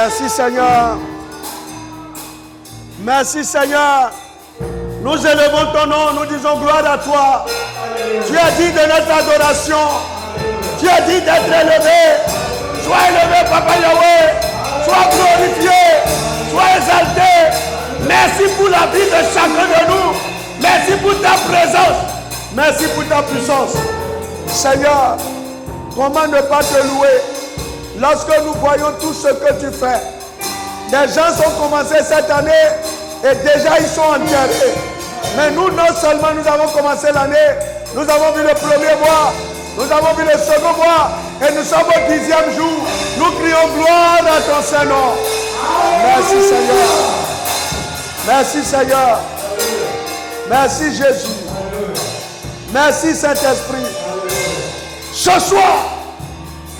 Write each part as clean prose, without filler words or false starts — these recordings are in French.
Merci Seigneur. Merci Seigneur. Nous élevons ton nom, nous disons gloire à toi. Tu as dit de notre adoration. Tu as dit d'être élevé. Sois élevé, Papa Yahweh. Sois glorifié. Sois exalté. Merci pour la vie de chacun de nous. Merci pour ta présence. Merci pour ta puissance. Seigneur, comment ne pas te louer lorsque nous voyons tout ce que tu fais. Des gens ont commencé cette année et déjà ils sont enterrés. Mais nous, non seulement nous avons commencé l'année, nous avons vu le premier mois, nous avons vu le second mois et nous sommes au 10e jour. Nous crions gloire à ton Saint-Nom. Merci Seigneur. Merci Seigneur. Merci Jésus. Merci Saint-Esprit. Ce soir,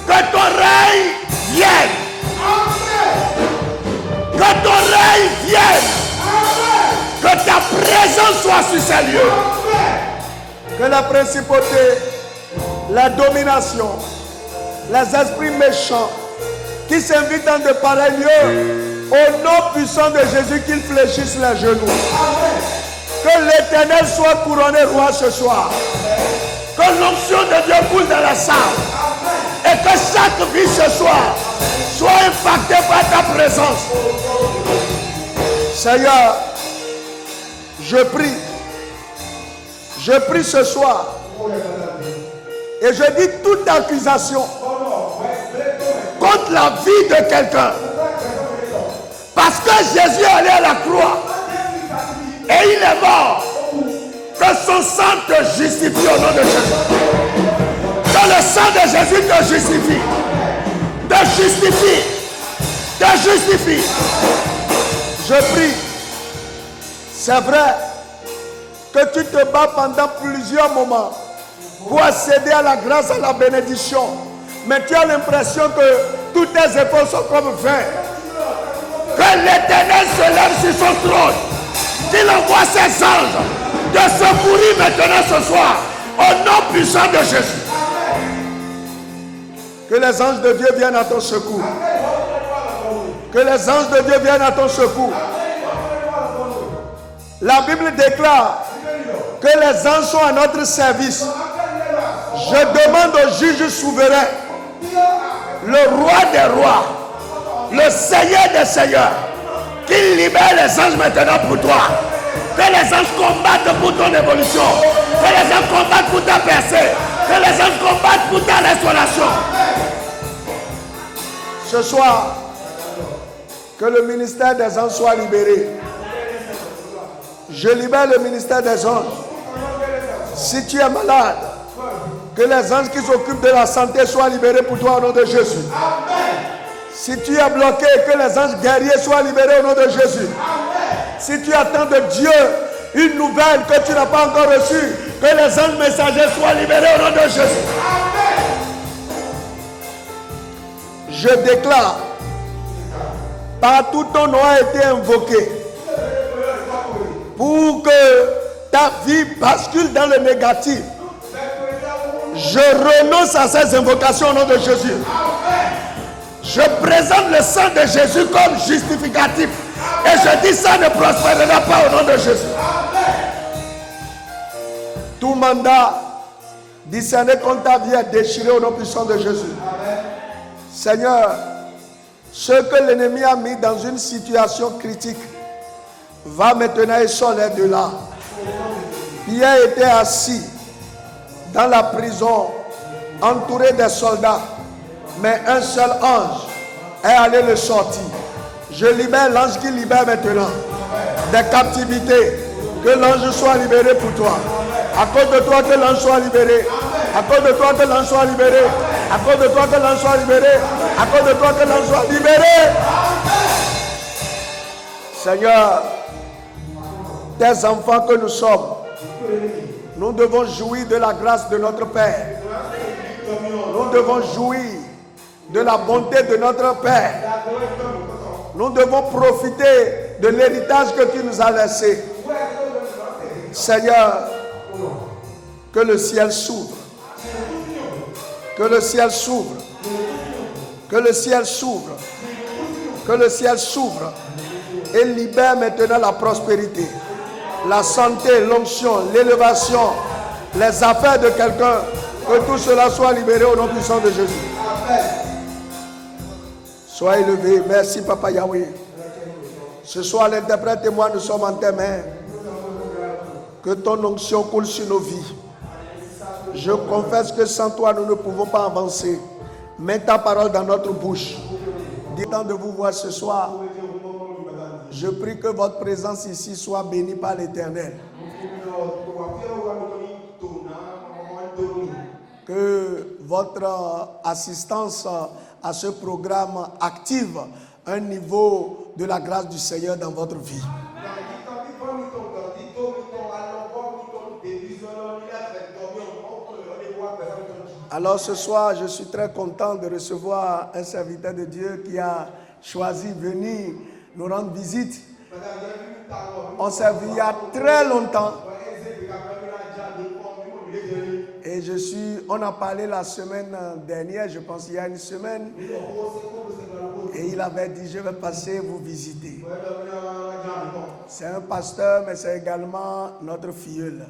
que ton règne vienne. Que ton règne vienne. Que ta présence soit sur ces lieux. Que la principauté, la domination, les esprits méchants qui s'invitent dans de pareils lieux, au nom puissant de Jésus, qu'ils fléchissent les genoux. Que l'Éternel soit couronné roi ce soir. Que l'onction de Dieu coule dans la salle. Et que chaque vie ce soir soit impactée par ta présence. Seigneur, je prie ce soir et je dis toute accusation contre la vie de quelqu'un. Parce que Jésus est allé à la croix et il est mort. Que son sang te justifie au nom de Jésus. Que le sang de Jésus te justifie. Te justifie. Te justifie. Je prie. C'est vrai que tu te bats pendant plusieurs moments pour accéder à la grâce, à la bénédiction. Mais tu as l'impression que tous tes efforts sont comme vains. Que l'Éternel se lève sur son trône. Qu'il envoie ses anges de secourir maintenant ce soir. Au nom puissant de Jésus. Que les anges de Dieu viennent à ton secours. Que les anges de Dieu viennent à ton secours. La Bible déclare que les anges sont à notre service. Je demande au juge souverain, le roi des rois, le Seigneur des seigneurs, qu'il libère les anges maintenant pour toi. Que les anges combattent pour ton évolution. Que les anges combattent pour ta percée. Que les anges combattent pour ta restauration. Ce soir, que le ministère des anges soit libéré. Je libère le ministère des anges. Si tu es malade, que les anges qui s'occupent de la santé soient libérés pour toi au nom de Jésus. Si tu es bloqué, que les anges guerriers soient libérés au nom de Jésus. Si tu attends de Dieu une nouvelle que tu n'as pas encore reçue, que les anges messagers soient libérés au nom de Jésus. Je déclare, partout ton nom a été invoqué pour que ta vie bascule dans le négatif. Je renonce à ces invocations au nom de Jésus. Je présente le sang de Jésus comme justificatif. Et je dis ça ne prospérera pas au nom de Jésus. Tout mandat discerné contre ta vie est déchiré au nom puissant de Jésus. Seigneur, ce que l'ennemi a mis dans une situation critique va maintenant et sortir de là. Pierre était assis dans la prison, entouré des soldats, mais un seul ange est allé le sortir. Je libère l'ange qui libère maintenant des captivités. Que l'ange soit libéré pour toi. À cause de toi, que l'ange soit libéré. À cause de toi, que l'ange soit libéré. À cause de toi, que l'ange soit libéré. À cause de toi, que l'ange soit libéré. Seigneur, tes enfants que nous sommes, nous devons jouir de la grâce de notre Père. Nous devons jouir de la bonté de notre Père. Nous devons profiter de l'héritage que tu nous as laissé. Seigneur, que le ciel s'ouvre. Que le ciel s'ouvre. Que le ciel s'ouvre. Que le ciel s'ouvre et libère maintenant la prospérité, la santé, l'onction, l'élévation, les affaires de quelqu'un. Que tout cela soit libéré au nom puissant de Jésus. Sois élevé. Merci Papa Yahweh. Ce soir, l'interprète et moi, nous sommes en tes mains. Que ton onction coule sur nos vies. Je confesse que sans toi, nous ne pouvons pas avancer. Mets ta parole dans notre bouche. Dis-tant de vous voir ce soir. Je prie que votre présence ici soit bénie par l'Éternel. Que votre assistance à ce programme active un niveau de la grâce du Seigneur dans votre vie. Alors ce soir, je suis très content de recevoir un serviteur de Dieu qui a choisi de venir nous rendre visite. On s'est vu il y a très longtemps. Et on a parlé la semaine dernière, je pense il y a une semaine. Et il avait dit, je vais passer vous visiter. C'est un pasteur, mais c'est également notre filleul.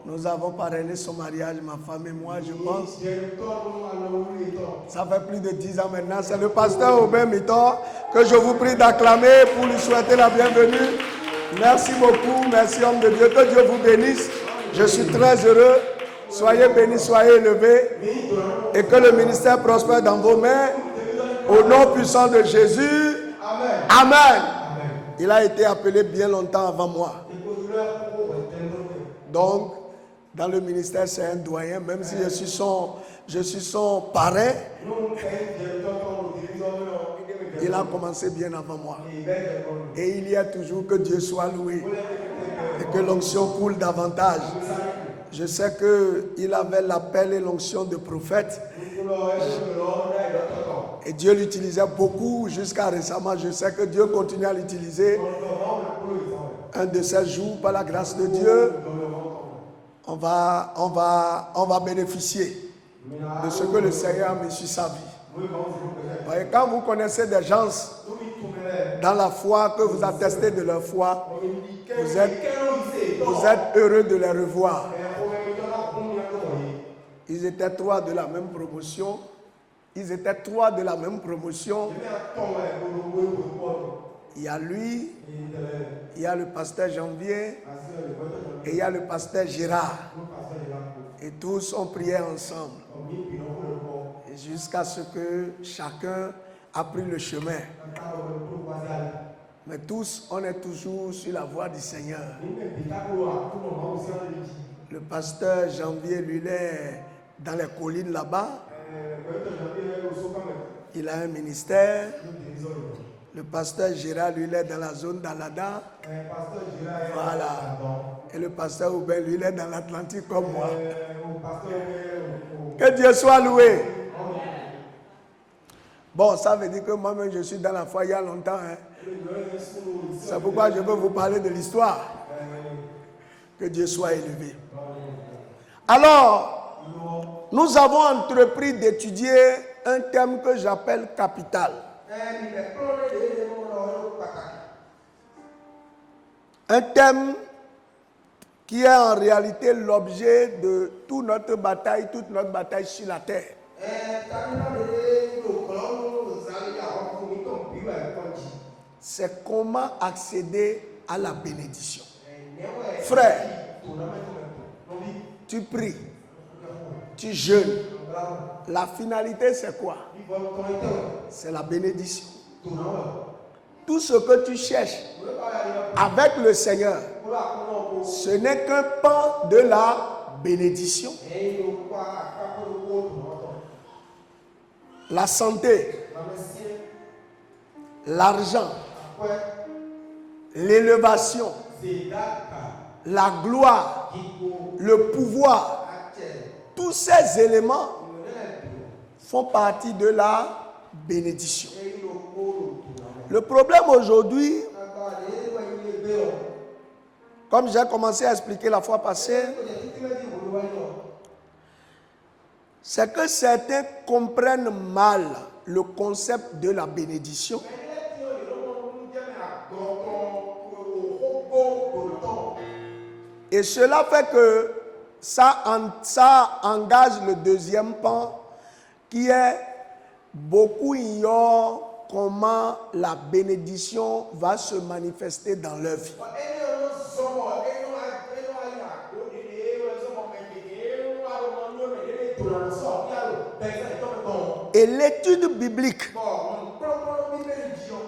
Nous avons parrainé son mariage, ma femme et moi, je pense. Ça fait plus de 10 ans maintenant. C'est le pasteur Aubin Mitor que je vous prie d'acclamer pour lui souhaiter la bienvenue. Merci beaucoup, merci homme de Dieu, que Dieu vous bénisse. Je suis très heureux. Soyez bénis, soyez élevés. Et que le ministère prospère dans vos mains. Au nom puissant de Jésus. Amen. Amen. Il a été appelé bien longtemps avant moi. Donc, dans le ministère, c'est un doyen, même si je suis son parrain. Il a commencé bien avant moi. Et il y a toujours que Dieu soit loué. Et que l'onction coule davantage. Je sais qu'il avait l'appel et l'onction de prophète. Et Dieu l'utilisait beaucoup jusqu'à récemment. Je sais que Dieu continue à l'utiliser. Un de ces jours, par la grâce de Dieu, on va bénéficier de ce que le Seigneur a mis sur sa vie. Et quand vous connaissez des gens dans la foi, que vous attestez de leur foi, vous êtes heureux de les revoir. Ils étaient trois de la même promotion. Il y a lui, il y a le pasteur Janvier et il y a le pasteur Gérard. Et tous ont prié ensemble. Et jusqu'à ce que chacun a pris le chemin. Mais tous, on est toujours sur la voie du Seigneur. Le pasteur Janvier, lui, il est dans les collines là-bas. Il a un ministère. Le pasteur Gérard, lui, il est dans la zone d'Alada. Voilà. Et le pasteur Aubin, lui, il est dans l'Atlantique comme moi. Que Dieu soit loué. Bon, ça veut dire que moi-même, je suis dans la foi il y a longtemps. Hein. C'est pourquoi je veux vous parler de l'histoire. Que Dieu soit élevé. Alors, nous avons entrepris d'étudier un thème que j'appelle capital. Un thème qui est en réalité l'objet de toute notre bataille sur la terre. C'est comment accéder à la bénédiction. Frère, tu pries, tu jeûnes. La finalité, c'est quoi? C'est la bénédiction. Tout ce que tu cherches avec le Seigneur, ce n'est qu'un pan de la bénédiction. La santé, l'argent, l'élévation, la gloire, le pouvoir, tous ces éléments font partie de la bénédiction. Le problème aujourd'hui, comme j'ai commencé à expliquer la fois passée, c'est que certains comprennent mal le concept de la bénédiction. Et cela fait que ça engage le deuxième pan qui est beaucoup ignorent comment la bénédiction va se manifester dans leur vie. Et l'étude biblique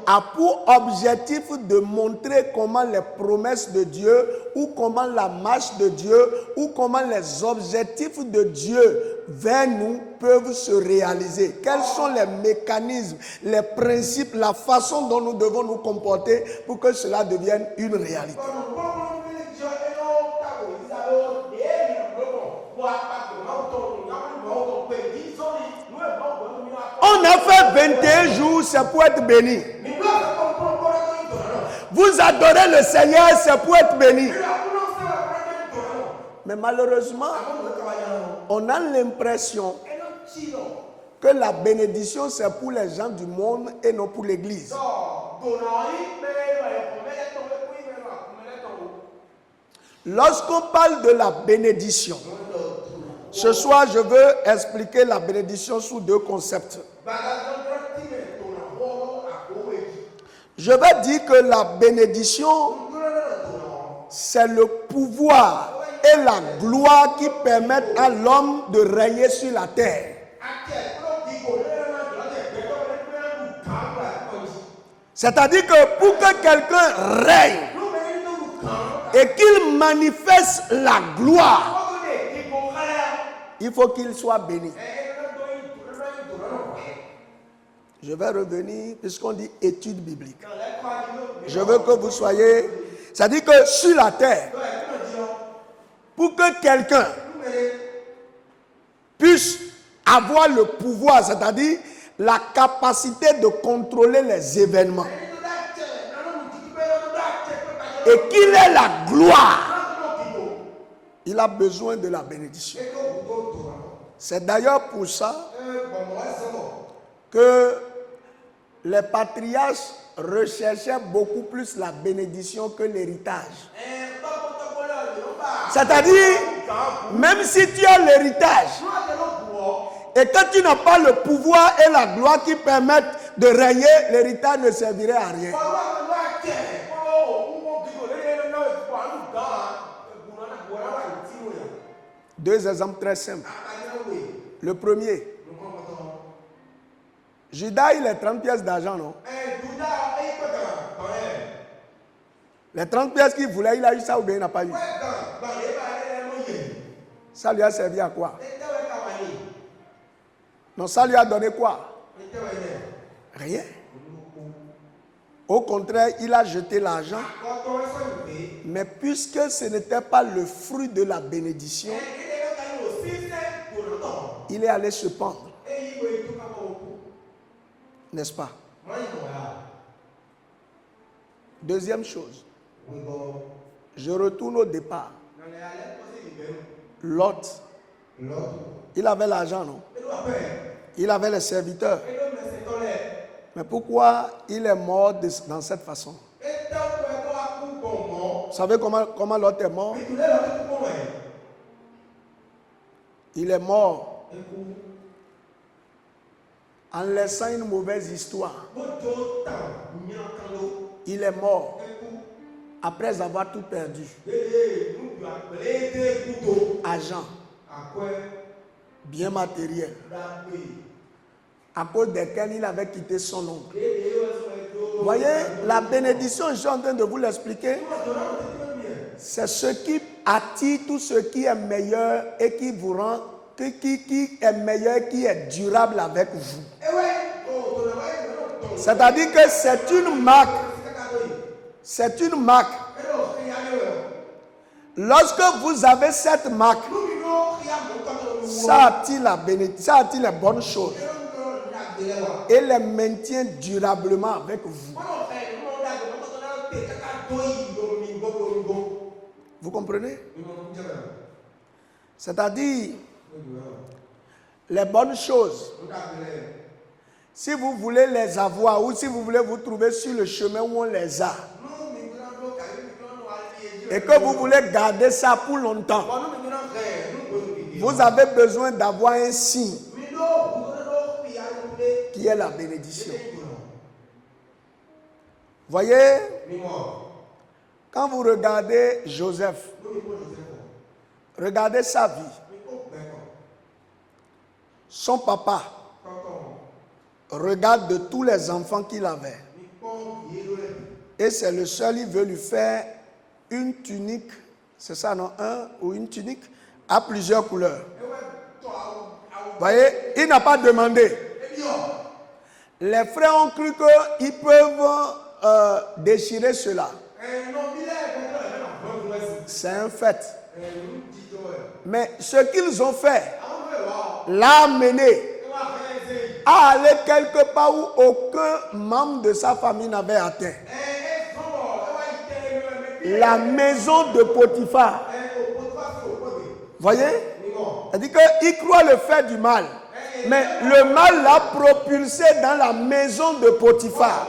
a pour objectif de montrer comment les promesses de Dieu ou comment la marche de Dieu ou comment les objectifs de Dieu vers nous peuvent se réaliser. Quels sont les mécanismes, les principes, la façon dont nous devons nous comporter pour que cela devienne une réalité. On a fait 21 jours, c'est pour être béni. Vous adorez le Seigneur, c'est pour être béni. Mais malheureusement, on a l'impression que la bénédiction, c'est pour les gens du monde et non pour l'Église. Lorsqu'on parle de la bénédiction, ce soir, je veux expliquer la bénédiction sous deux concepts. Je vais dire que la bénédiction, c'est le pouvoir et la gloire qui permettent à l'homme de régner sur la terre. C'est-à-dire que pour que quelqu'un règne et qu'il manifeste la gloire, il faut qu'il soit béni. Je vais revenir, puisqu'on dit étude biblique. Je veux que vous soyez... C'est-à-dire que sur la terre, pour que quelqu'un puisse avoir le pouvoir, c'est-à-dire la capacité de contrôler les événements, et qu'il ait la gloire, il a besoin de la bénédiction. C'est d'ailleurs pour ça que les patriarches recherchaient beaucoup plus la bénédiction que l'héritage. C'est-à-dire, même si tu as l'héritage et que tu n'as pas le pouvoir et la gloire qui permettent de régner, l'héritage ne servirait à rien. Deux exemples très simples. Le premier, Judas, il a 30 pièces d'argent, non? Les 30 pièces qu'il voulait, il a eu ça ou bien il n'a pas eu? Ça lui a servi à quoi? Non, ça lui a donné quoi? Rien. Au contraire, il a jeté l'argent. Mais puisque ce n'était pas le fruit de la bénédiction, il est allé se pendre. N'est-ce pas? Deuxième chose. Je retourne au départ. Lot. Il avait l'argent, non? Il avait les serviteurs. Mais pourquoi il est mort dans cette façon? Vous savez comment Lot est mort? Il est mort en laissant une mauvaise histoire. Il est mort après avoir tout perdu. Argent, bien matériel, à cause desquels il avait quitté son oncle. Vous voyez, la bénédiction, je suis en train de vous l'expliquer, c'est ce qui attire tout ce qui est meilleur et qui vous rend, qui est meilleur, qui est durable avec vous. C'est-à-dire que c'est une marque. C'est une marque. Lorsque vous avez cette marque, ça attire la bénédiction, ça attire les bonnes choses et les maintient durablement avec vous. Vous comprenez? C'est-à-dire, les bonnes choses, si vous voulez les avoir ou si vous voulez vous trouver sur le chemin où on les a, et que vous voulez garder ça pour longtemps, vous avez besoin d'avoir un signe qui est la bénédiction. Voyez, quand vous regardez Joseph, regardez sa vie. Son papa regarde de tous les enfants qu'il avait. Et c'est le seul, il veut lui faire une tunique, c'est ça non, une tunique à plusieurs couleurs. Voyez, il n'a pas demandé. Les frères ont cru qu'ils peuvent déchirer cela. C'est un fait. Mais ce qu'ils ont fait l'a amené à aller quelque part où aucun membre de sa famille n'avait atteint. La maison de Potiphar. Voyez? C'est-à-dire qu'il croit le faire du mal. Mais le mal l'a propulsé dans la maison de Potiphar.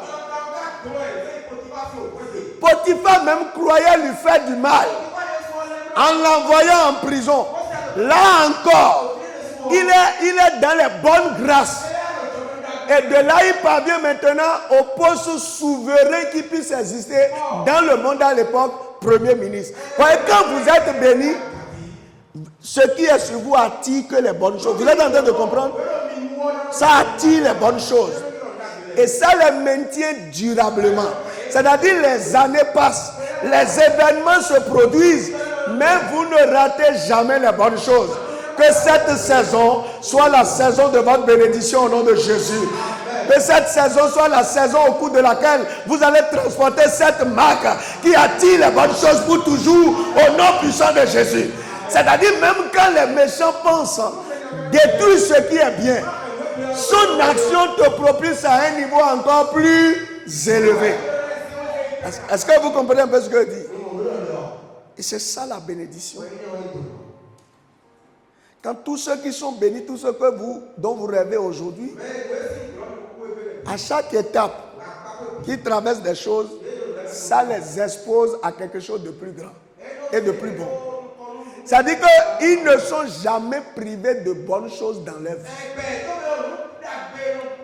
Potiphar même croyait lui faire du mal en l'envoyant en prison. Là encore, il est dans les bonnes grâces. Et de là, il parvient maintenant au poste souverain qui puisse exister dans le monde à l'époque, Premier ministre. Voyez, quand vous êtes béni, ce qui est sur vous attire que les bonnes choses. Vous êtes en train de comprendre? Ça attire les bonnes choses. Et ça les maintient durablement. C'est-à-dire les années passent, les événements se produisent, mais vous ne ratez jamais les bonnes choses. Que cette saison soit la saison de votre bénédiction au nom de Jésus. Que cette saison soit la saison au cours de laquelle vous allez transporter cette marque qui attire les bonnes choses pour toujours au nom puissant de Jésus. C'est-à-dire même quand les méchants pensent détruire ce qui est bien, son action te propulse à un niveau encore plus élevé. Est-ce que vous comprenez un peu ce que je dis? Et c'est ça la bénédiction. Quand tous ceux qui sont bénis, tous ceux dont vous rêvez aujourd'hui, à chaque étape qui traverse des choses, ça les expose à quelque chose de plus grand et de plus bon. C'est-à-dire qu'ils ne sont jamais privés de bonnes choses dans leur vie.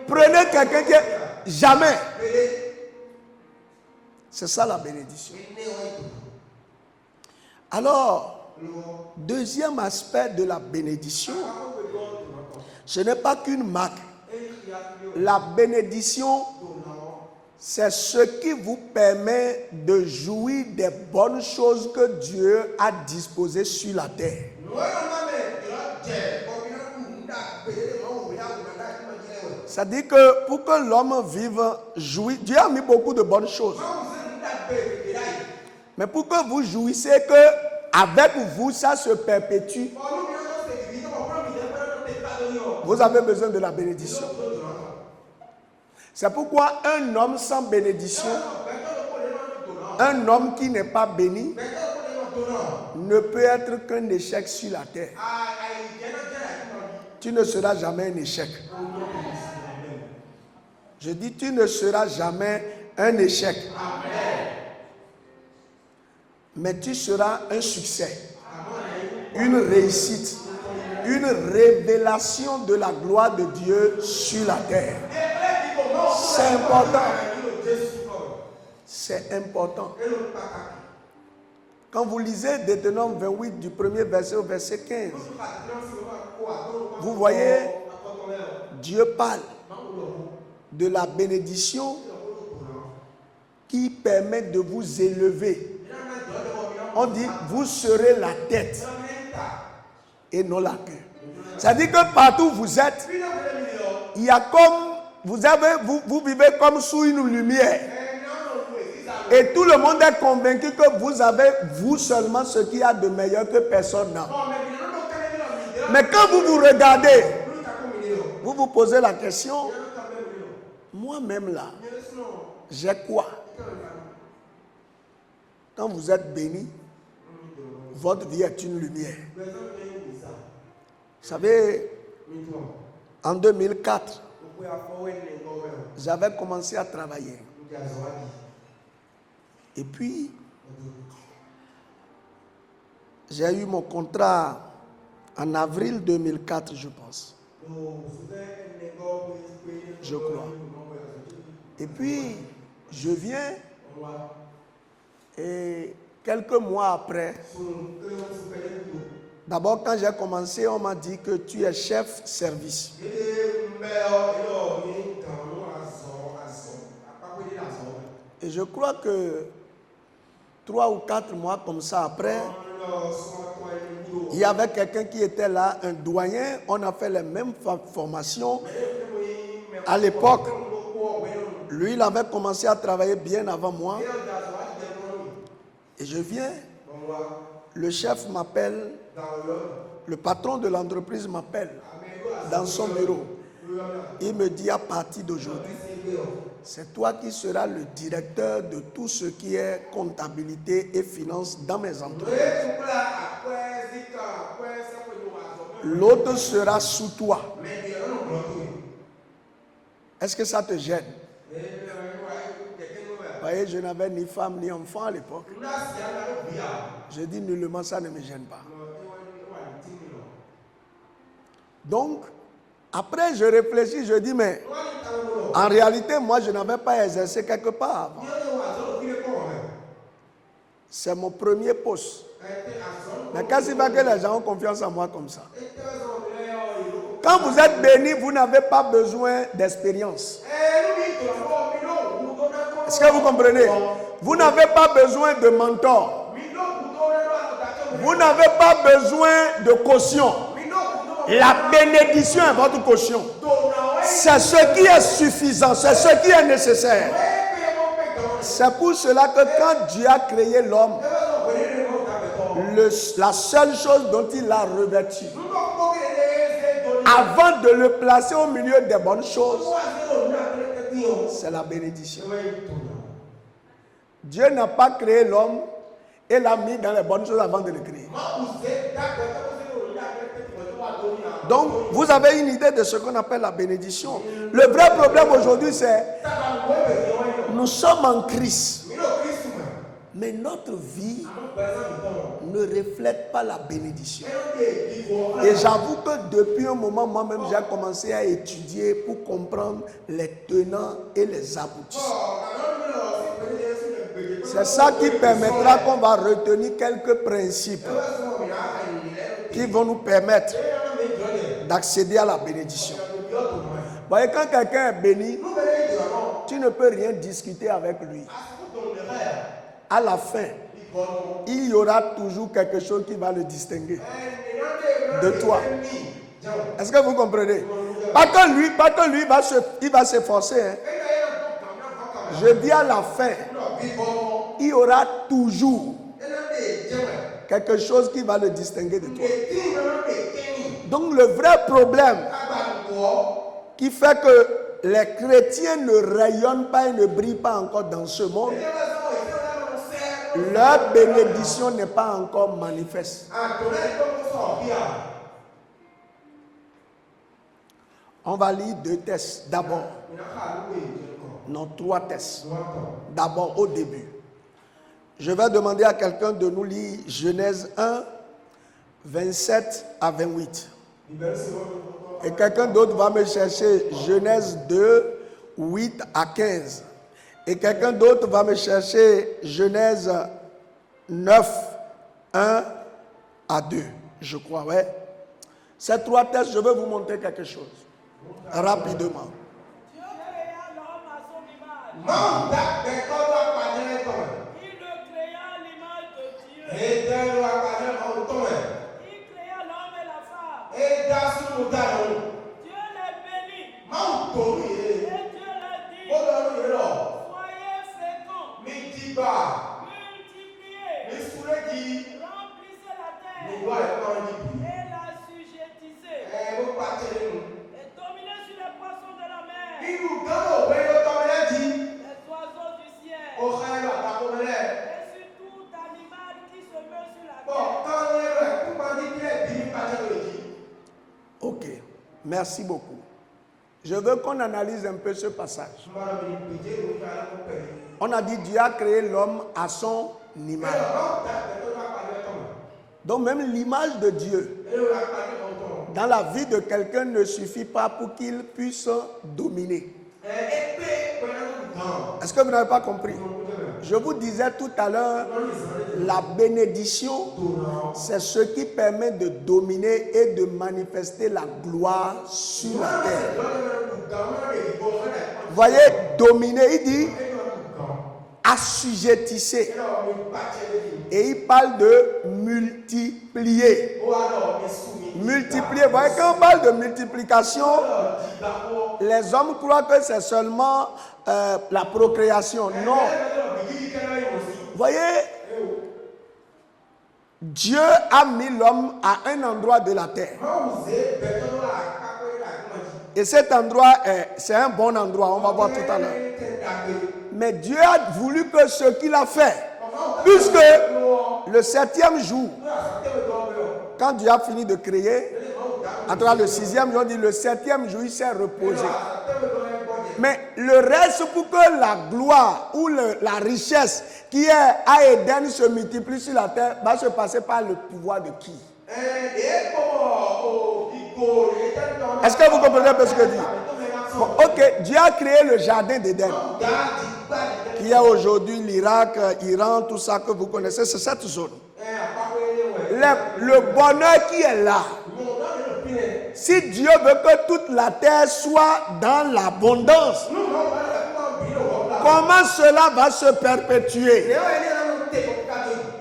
Prenez quelqu'un qui est jamais. C'est ça la bénédiction. Alors, deuxième aspect de la bénédiction, ce n'est pas qu'une marque. La bénédiction, c'est ce qui vous permet de jouir des bonnes choses que Dieu a disposées sur la terre. C'est-à-dire que pour que l'homme vive, Dieu a mis beaucoup de bonnes choses. Mais pour que vous jouissez, que avec vous, ça se perpétue, vous avez besoin de la bénédiction. C'est pourquoi un homme sans bénédiction, un homme qui n'est pas béni, ne peut être qu'un échec sur la terre. Tu ne seras jamais un échec. Je dis, tu ne seras jamais un échec. Mais tu seras un succès, une réussite, une révélation de la gloire de Dieu sur la terre. C'est important. C'est important. Quand vous lisez Deutéronome 28 du premier verset au verset 15, vous voyez, Dieu parle de la bénédiction qui permet de vous élever. On dit, vous serez la tête et non la queue. C'est-à-dire que partout où vous êtes, il y a comme, vous vivez comme sous une lumière. Et tout le monde est convaincu que vous avez, vous seulement, ce qu'il y a de meilleur que personne n'a. Mais quand vous vous regardez, vous vous posez la question, moi-même là, j'ai quoi? Quand vous êtes béni, votre vie est une lumière. Vous savez, En 2004, j'avais commencé à travailler. Et puis, j'ai eu mon contrat en avril 2004, je pense. Je crois. Et puis, je viens et quelques mois après, d'abord quand j'ai commencé, on m'a dit que tu es chef service. Et je crois que 3 ou 4 mois comme ça après, il y avait quelqu'un qui était là, un doyen, on a fait les mêmes formations. À l'époque, lui, il avait commencé à travailler bien avant moi. Et je viens, le chef m'appelle, le patron de l'entreprise m'appelle dans son bureau. Il me dit à partir d'aujourd'hui, c'est toi qui seras le directeur de tout ce qui est comptabilité et finance dans mes entreprises. L'autre sera sous toi. Est-ce que ça te gêne? Vous voyez, je n'avais ni femme ni enfant à l'époque. Je dis nullement, ça ne me gêne pas. Donc, après je réfléchis, je dis, mais en réalité, moi je n'avais pas exercé quelque part avant. C'est mon premier poste. Mais qu'est-ce qui va que les gens ont confiance en moi comme ça? Quand vous êtes béni, vous n'avez pas besoin d'expérience. Est-ce que vous comprenez? Vous n'avez pas besoin de mentor. Vous n'avez pas besoin de caution. La bénédiction est votre caution. C'est ce qui est suffisant, c'est ce qui est nécessaire. C'est pour cela que quand Dieu a créé l'homme, la seule chose dont il l'a revêtu, avant de le placer au milieu des bonnes choses, c'est la bénédiction. Dieu n'a pas créé l'homme et l'a mis dans les bonnes choses avant de le créer. Donc, vous avez une idée de ce qu'on appelle la bénédiction. Le vrai problème aujourd'hui, c'est nous sommes en crise. Mais notre vie ne reflète pas la bénédiction. Et j'avoue que depuis un moment, moi-même, j'ai commencé à étudier pour comprendre les tenants et les aboutissants. C'est ça qui permettra qu'on va retenir quelques principes qui vont nous permettre d'accéder à la bénédiction. Vous voyez, quand quelqu'un est béni, tu ne peux rien discuter avec lui. À la fin, il y aura toujours quelque chose qui va le distinguer de toi. Est-ce que vous comprenez? Pas que lui il va s'efforcer. Hein. Je dis à la fin, il y aura toujours quelque chose qui va le distinguer de toi. Donc le vrai problème qui fait que les chrétiens ne rayonnent pas et ne brillent pas encore dans ce monde, leur bénédiction n'est pas encore manifeste. On va lire 2 textes d'abord. Non, 3 textes. D'abord au début. Je vais demander à quelqu'un de nous lire Genèse 1, 27 à 28. Et quelqu'un d'autre va me chercher Genèse 2, 8 à 15. Et quelqu'un d'autre va me chercher Genèse 9, 1 à 2. Je crois, ouais. Ces 3 textes, je vais vous montrer quelque chose. Rapidement. Dieu créa l'homme à son image. Il le créa à l'image de Dieu. Il créa l'homme et la femme. Dieu les bénit. Et Dieu leur dit, soyez féconds, multipliez, remplissez la terre et l'assujettissez. Et dominez sur les poissons de la mer, les oiseaux du ciel, et sur tout animal qui se meut sur la terre. Ok. Merci beaucoup. Je veux qu'on analyse un peu ce passage. On a dit Dieu a créé l'homme à son image. Donc même l'image de Dieu dans la vie de quelqu'un ne suffit pas pour qu'il puisse dominer. Est-ce que vous n'avez pas compris? Je vous disais tout à l'heure, la bénédiction, c'est ce qui permet de dominer et de manifester la gloire sur la terre. Voyez, dominer, il dit assujettissez. Et il parle de multiplier. Multiplier. Vous voyez, quand on parle de multiplication, les hommes croient que c'est seulement la procréation. Non. Vous voyez, Dieu a mis l'homme à un endroit de la terre. Et cet endroit, c'est un bon endroit, on va voir tout à l'heure. Mais Dieu a voulu que ce qu'il a fait, puisque le 7e jour, quand Dieu a fini de créer, en tout cas le 6e jour, on dit le 7e jour, il s'est reposé. Mais le reste, pour que la gloire ou la richesse qui est à Éden se multiplie sur la terre, va se passer par le pouvoir de qui? Est-ce que vous comprenez un peu ce que je dis? Bon, ok, Dieu a créé le jardin d'Éden, qui est aujourd'hui l'Irak, Iran, tout ça que vous connaissez, c'est cette zone. Le bonheur qui est là, si Dieu veut que toute la terre soit dans l'abondance, comment cela va se perpétuer?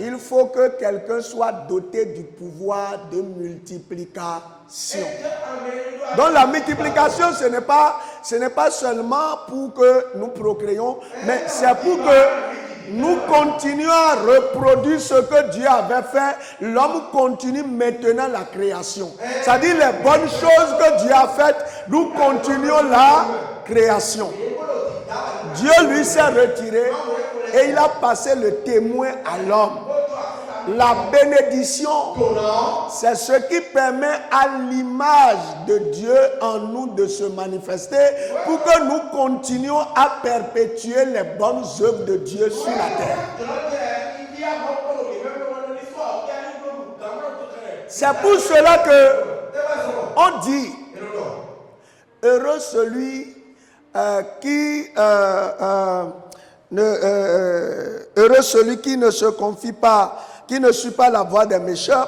Il faut que quelqu'un soit doté du pouvoir de multiplication. Donc la multiplication, ce n'est pas seulement pour que nous procréions, mais c'est pour que nous continuons à reproduire ce que Dieu avait fait. L'homme continue maintenant la création. C'est-à-dire les bonnes choses que Dieu a faites, nous continuons la création. Dieu lui s'est retiré et il a passé le témoin à l'homme. La bénédiction, c'est ce qui permet à l'image de Dieu en nous de se manifester pour que nous continuions à perpétuer les bonnes œuvres de Dieu sur la terre. C'est pour cela que on dit heureux celui heureux celui qui ne se confie pas, qui ne suit pas la voie des méchants,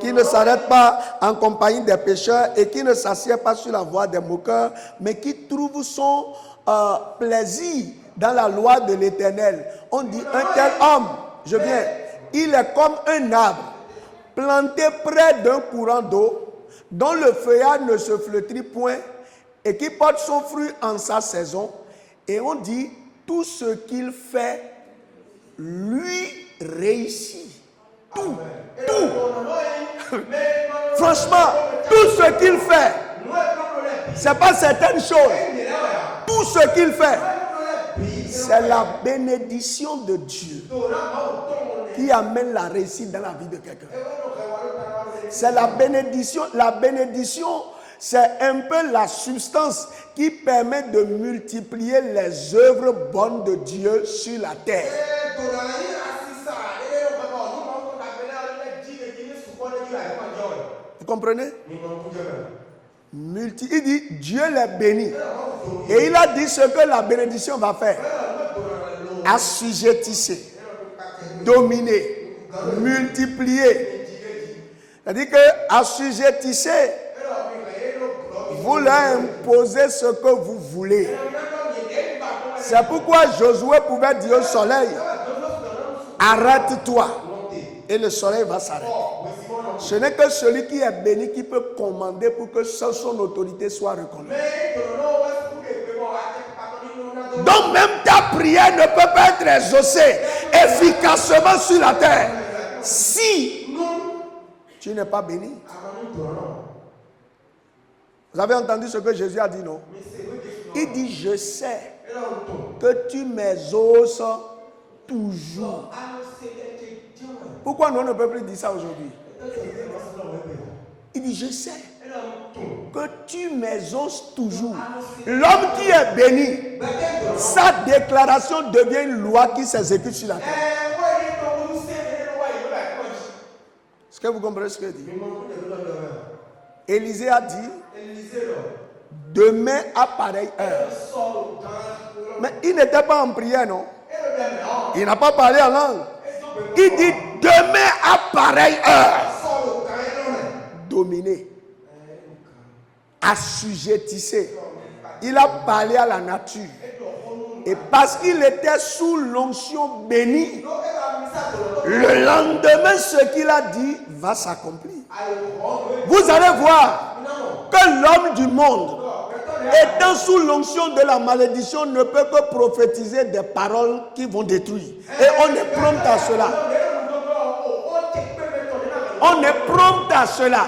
qui ne s'arrête pas en compagnie des pécheurs et qui ne s'assied pas sur la voie des moqueurs, mais qui trouve son plaisir dans la loi de l'Éternel. On dit un tel homme, il est comme un arbre planté près d'un courant d'eau, dont le feuillage ne se flétrit point et qui porte son fruit en sa saison. Et on dit, tout ce qu'il fait, lui réussit. Tout. Franchement, tout ce qu'il fait, c'est pas certaines choses. Tout ce qu'il fait, c'est la bénédiction de Dieu qui amène la réussite dans la vie de quelqu'un. C'est la bénédiction. La bénédiction, c'est un peu la substance qui permet de multiplier les œuvres bonnes de Dieu sur la terre. Vous comprenez? Il dit Dieu les bénit. Et il a dit ce que la bénédiction va faire. Assujettissez, dominer, multiplier. C'est-à-dire que assujettissez, vous leur imposez ce que vous voulez. C'est pourquoi Josué pouvait dire au soleil, arrête-toi. Et le soleil va s'arrêter. Ce n'est que celui qui est béni qui peut commander pour que son autorité soit reconnue. Donc même ta prière ne peut pas être exaucée efficacement sur la terre si tu n'es pas béni. Vous avez entendu ce que Jésus a dit, non? Il dit, je sais que tu m'exauces toujours. Pourquoi nous ne pouvons plus dire ça aujourd'hui? Il dit, je sais que tu m'exauces toujours. L'homme qui est béni, sa déclaration devient une loi qui s'exécute sur la terre. Est-ce que vous comprenez ce que je dis? Élisée a dit, demain à pareille heure. Mais il n'était pas en prière, non? Il n'a pas parlé en langue. Il dit, demain à pareille heure. Dominer. Assujettissé. Il a parlé à la nature. Et parce qu'il était sous l'onction bénie, le lendemain, ce qu'il a dit va s'accomplir. Vous allez voir que l'homme du monde, étant sous l'onction de la malédiction, ne peut que prophétiser des paroles qui vont détruire. Et on est prompt à cela. On est prompt à cela.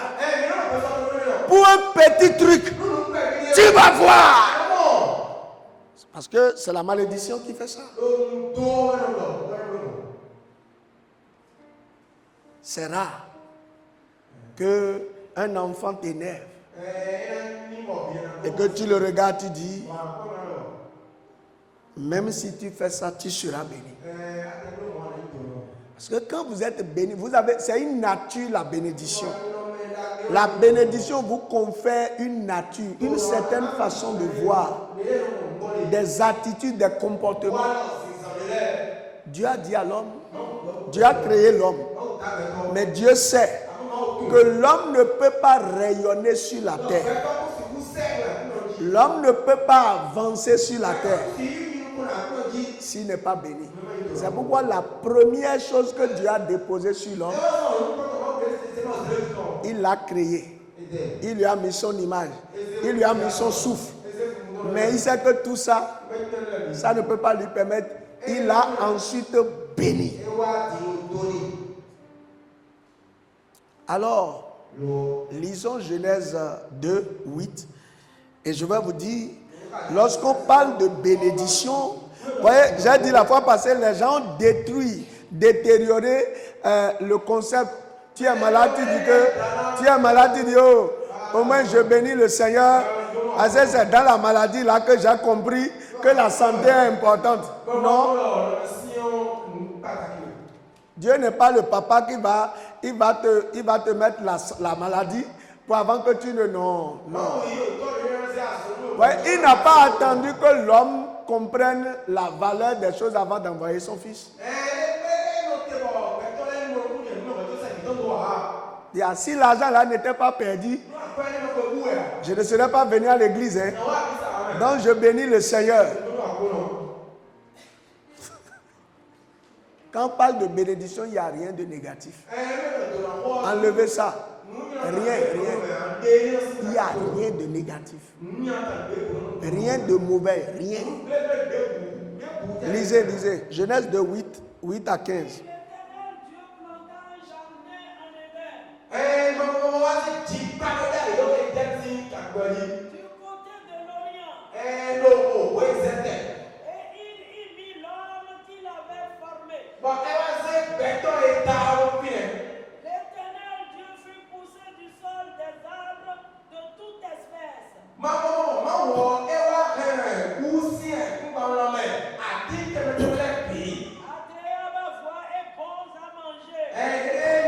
Pour un petit truc, tu vas voir. Parce que c'est la malédiction qui fait ça. C'est rare qu'un enfant t'énerve et que tu le regardes, tu dis, même si tu fais ça, tu seras béni. Parce que quand vous êtes béni, c'est une nature la bénédiction. La bénédiction vous confère une nature, une certaine façon de voir, des attitudes, des comportements. Dieu a dit à l'homme, Dieu a créé l'homme, mais Dieu sait que l'homme ne peut pas rayonner sur la terre. L'homme ne peut pas avancer sur la terre s'il n'est pas béni. C'est pourquoi la première chose que Dieu a déposée sur l'homme, il l'a créé. Il lui a mis son image. Il lui a mis son souffle. Mais il sait que tout ça, ça ne peut pas lui permettre. Il l'a ensuite béni. Alors, lisons Genèse 2, 8. Et je vais vous dire, lorsqu'on parle de bénédiction, vous voyez, j'ai dit la fois passée, les gens ont détérioré le concept. Tu es malade, tu dis que, tu es malade, tu dis, oh, au moins je bénis le Seigneur. C'est dans la maladie là que j'ai compris que la santé est importante. Non. Dieu n'est pas le papa qui va te mettre la maladie pour avant que tu ne... Non. Ouais, il n'a pas attendu que l'homme comprenne la valeur des choses avant d'envoyer son fils. Si l'argent là n'était pas perdu, je ne serais pas venu à l'église. Hein. Donc je bénis le Seigneur. Quand on parle de bénédiction, il n'y a rien de négatif. Enlevez ça. Rien. Il n'y a rien de négatif. Rien de mauvais. Rien. Lisez. Genèse de 8 à 15. Du côté de l'Orient. Et il mit l'homme qu'il avait formé. L'Éternel Dieu fit pousser du sol des arbres de toute espèce. Agréables à voir et bons à manger. Et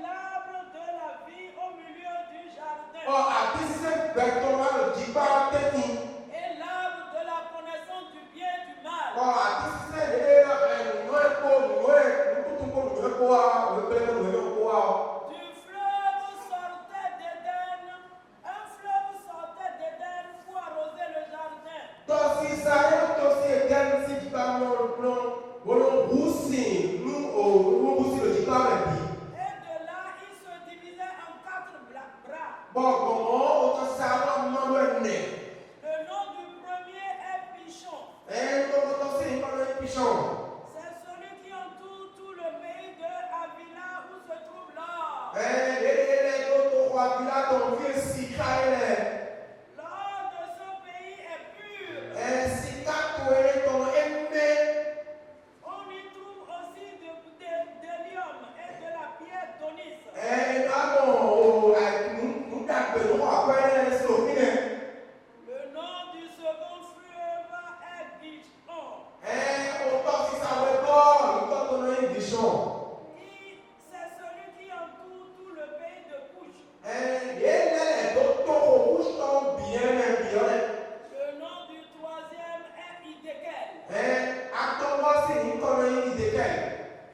l'arbre de la vie au milieu du jardin. Et l'arbre de la connaissance du bien et du mal. Du fleuve sortait d'Éden, un fleuve sortait d'Éden pour arroser le jardin. Et de là, il se divisait en 4 bras. Le nom du premier est Pichon. C'est celui qui entoure tout le pays de Havila où se trouve l'or. L'or de ce pays est pur. On y trouve aussi C'est celui qui entoure tout le pays de Couche. Le nom du troisième est Idékel.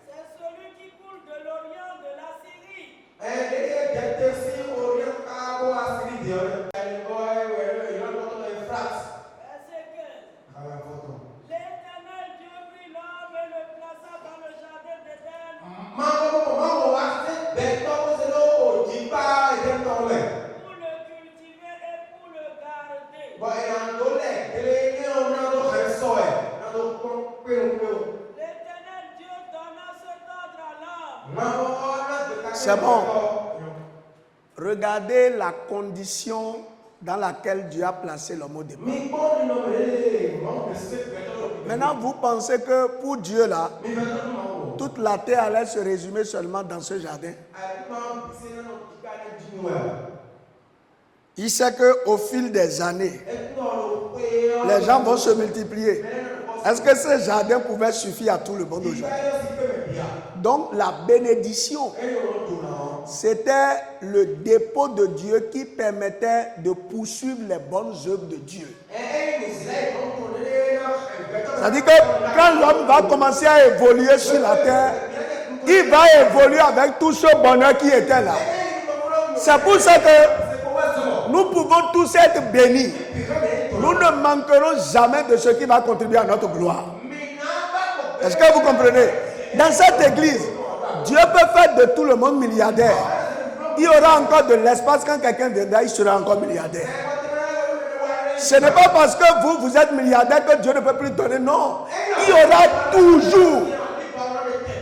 C'est celui qui coule de l'Orient de la Syrie. Verset 15. L'Éternel Dieu prit l'homme et le plaça dans le jardin d'Éden pour le cultiver et pour le garder. L'Éternel Dieu donna cet ordre à l'homme. C'est bon. Regardez la condition dans laquelle Dieu a placé l'homme au départ. Maintenant, vous pensez que pour Dieu là, toute la terre allait se résumer seulement dans ce jardin? Il sait qu'au fil des années, les gens vont se multiplier. Est-ce que ce jardin pouvait suffire à tout le monde aujourd'hui? Donc la bénédiction, c'était le dépôt de Dieu qui permettait de poursuivre les bonnes œuvres de Dieu. C'est-à-dire que quand l'homme va commencer à évoluer sur la terre, il va évoluer avec tout ce bonheur qui était là. C'est pour ça que nous pouvons tous être bénis. Nous ne manquerons jamais de ce qui va contribuer à notre gloire. Est-ce que vous comprenez? Dans cette église, Dieu peut faire de tout le monde milliardaire. Il y aura encore de l'espace quand quelqu'un viendra, il sera encore milliardaire. Ce n'est pas parce que vous êtes milliardaire que Dieu ne peut plus donner, non. Il y aura toujours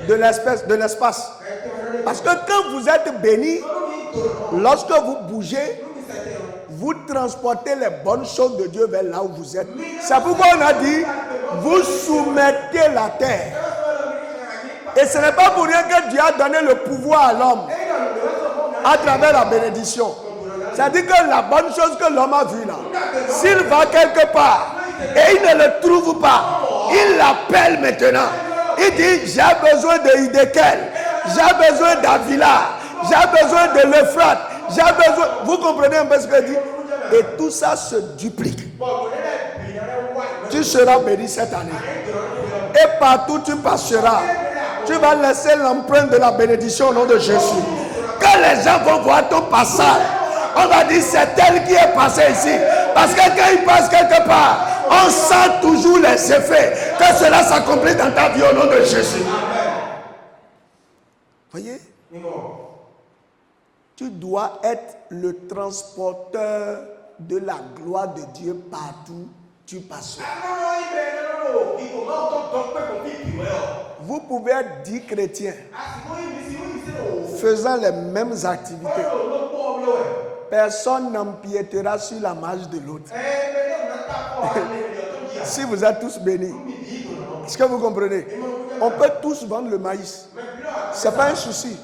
de l'espace. Parce que quand vous êtes béni, lorsque vous bougez, vous transportez les bonnes choses de Dieu vers là où vous êtes. C'est pourquoi on a dit, vous soumettez la terre. Et ce n'est pas pour rien que Dieu a donné le pouvoir à l'homme à travers la bénédiction. C'est-à-dire que la bonne chose que l'homme a vue là, s'il va quelque part et il ne le trouve pas, il l'appelle maintenant. Il dit, j'ai besoin de Idékel, j'ai besoin d'Avila, j'ai besoin de l'Euphrate, j'ai besoin... Vous comprenez un peu ce que dit? Et tout ça se duplique. Tu seras béni cette année. Et partout tu passeras, tu vas laisser l'empreinte de la bénédiction au nom de Jésus. Quand les gens vont voir ton passage, on va dire c'est elle qui est passée ici. Parce que quand il passe quelque part, on sent toujours les effets. Que cela s'accomplit dans ta vie au nom de Jésus. Voyez? Tu dois être le transporteur de la gloire de Dieu partout tu passeras. Vous pouvez être 10 chrétiens faisant les mêmes activités. Personne n'empiétera sur la marge de l'autre. Si vous êtes tous bénis. Est-ce que vous comprenez? On peut tous vendre le maïs. Ce n'est pas un souci.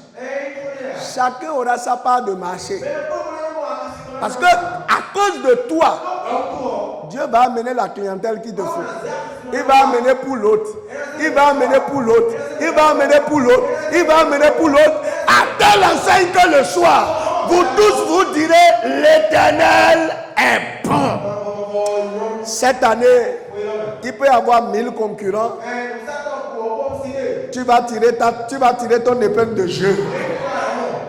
Chacun aura sa part de marché. Parce que à cause de toi, Dieu va amener la clientèle qu'il te faut. Il va amener pour l'autre. Il va amener pour l'autre. Il va amener pour l'autre. Il va amener pour l'autre. À telle enseigne que le soir, vous tous vous direz, l'Éternel est bon. Cette année, il peut y avoir 1000 concurrents. Tu vas tirer ton épingle de jeu.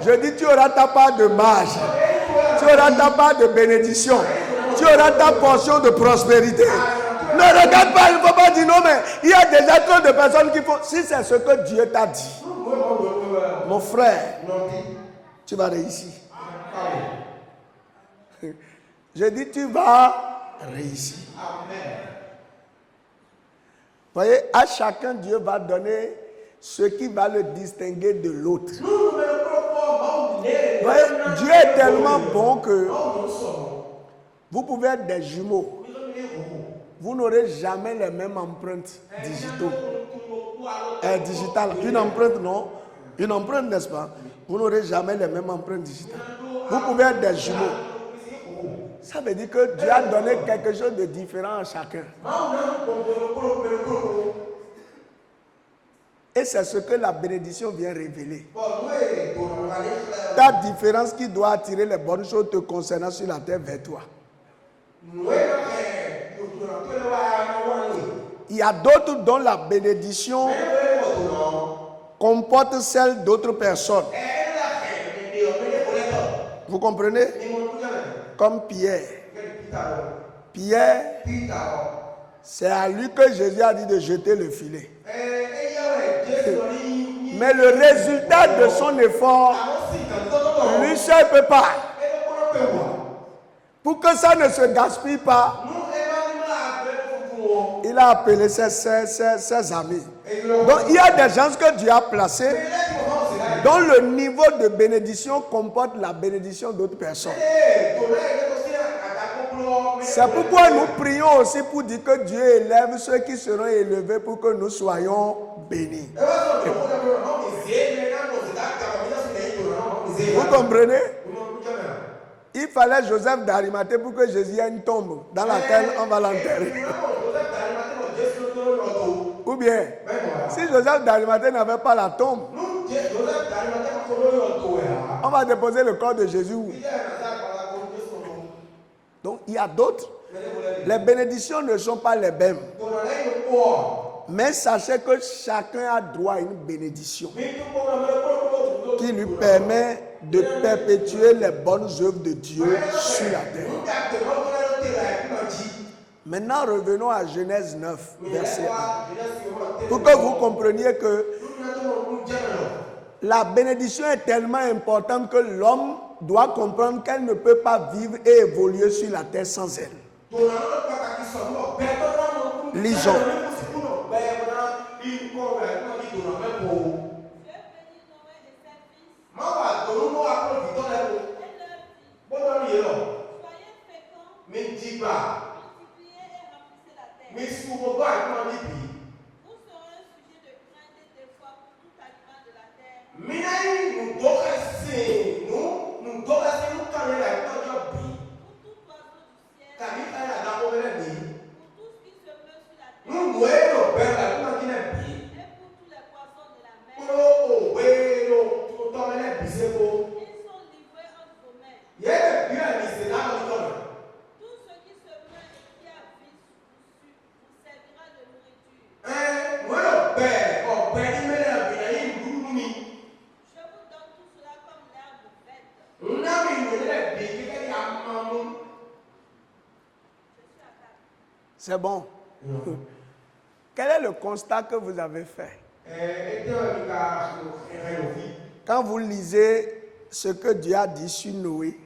Je dis, tu auras ta part de marge. Tu auras ta part de bénédiction. Tu auras ta portion de prospérité. Ne regarde pas, il ne faut pas dire non, mais il y a déjà trop de personnes qui font. Si c'est ce que Dieu t'a dit, mon frère, tu vas réussir. Je dis, tu vas réussir. Vous voyez, à chacun, Dieu va donner ce qui va le distinguer de l'autre. Voyez, Dieu est tellement bon que vous pouvez être des jumeaux. Vous n'aurez jamais les mêmes empreintes digitales. Une empreinte, non? Une empreinte, n'est-ce pas? Vous n'aurez jamais les mêmes empreintes digitales. Vous pouvez être des jumeaux. Ça veut dire que Dieu a donné quelque chose de différent à chacun. Et c'est ce que la bénédiction vient révéler. Ta différence qui doit attirer les bonnes choses te concernant sur la terre vers toi. Il y a d'autres dont la bénédiction comporte celle d'autres personnes. Vous comprenez? Comme Pierre. Pierre, c'est à lui que Jésus a dit de jeter le filet. Mais le résultat de son effort, lui seul ne peut pas. Pour que ça ne se gaspille pas, il a appelé ses amis. Donc il y a des gens que Dieu a placés dont le niveau de bénédiction comporte la bénédiction d'autres personnes. C'est pourquoi nous prions aussi pour dire que Dieu élève ceux qui seront élevés pour que nous soyons bénis. Vous comprenez? Il fallait Joseph d'Arimathée pour que Jésus ait une tombe dans laquelle on va l'enterrer. Ou bien, si Joseph d'Arimathée n'avait pas la tombe, on va déposer le corps de Jésus où? Donc, il y a d'autres. Les bénédictions ne sont pas les mêmes. Mais sachez que chacun a droit à une bénédiction qui lui permet de perpétuer les bonnes œuvres de Dieu sur la terre. Maintenant, revenons à Genèse 9, verset 1. Pour que vous compreniez que la bénédiction est tellement importante que l'homme doit comprendre qu'elle ne peut pas vivre et évoluer sur la terre sans elle. Lisons. C'est bon. Quel est le constat que vous avez fait? Quand vous lisez ce que Dieu a dit sur Noé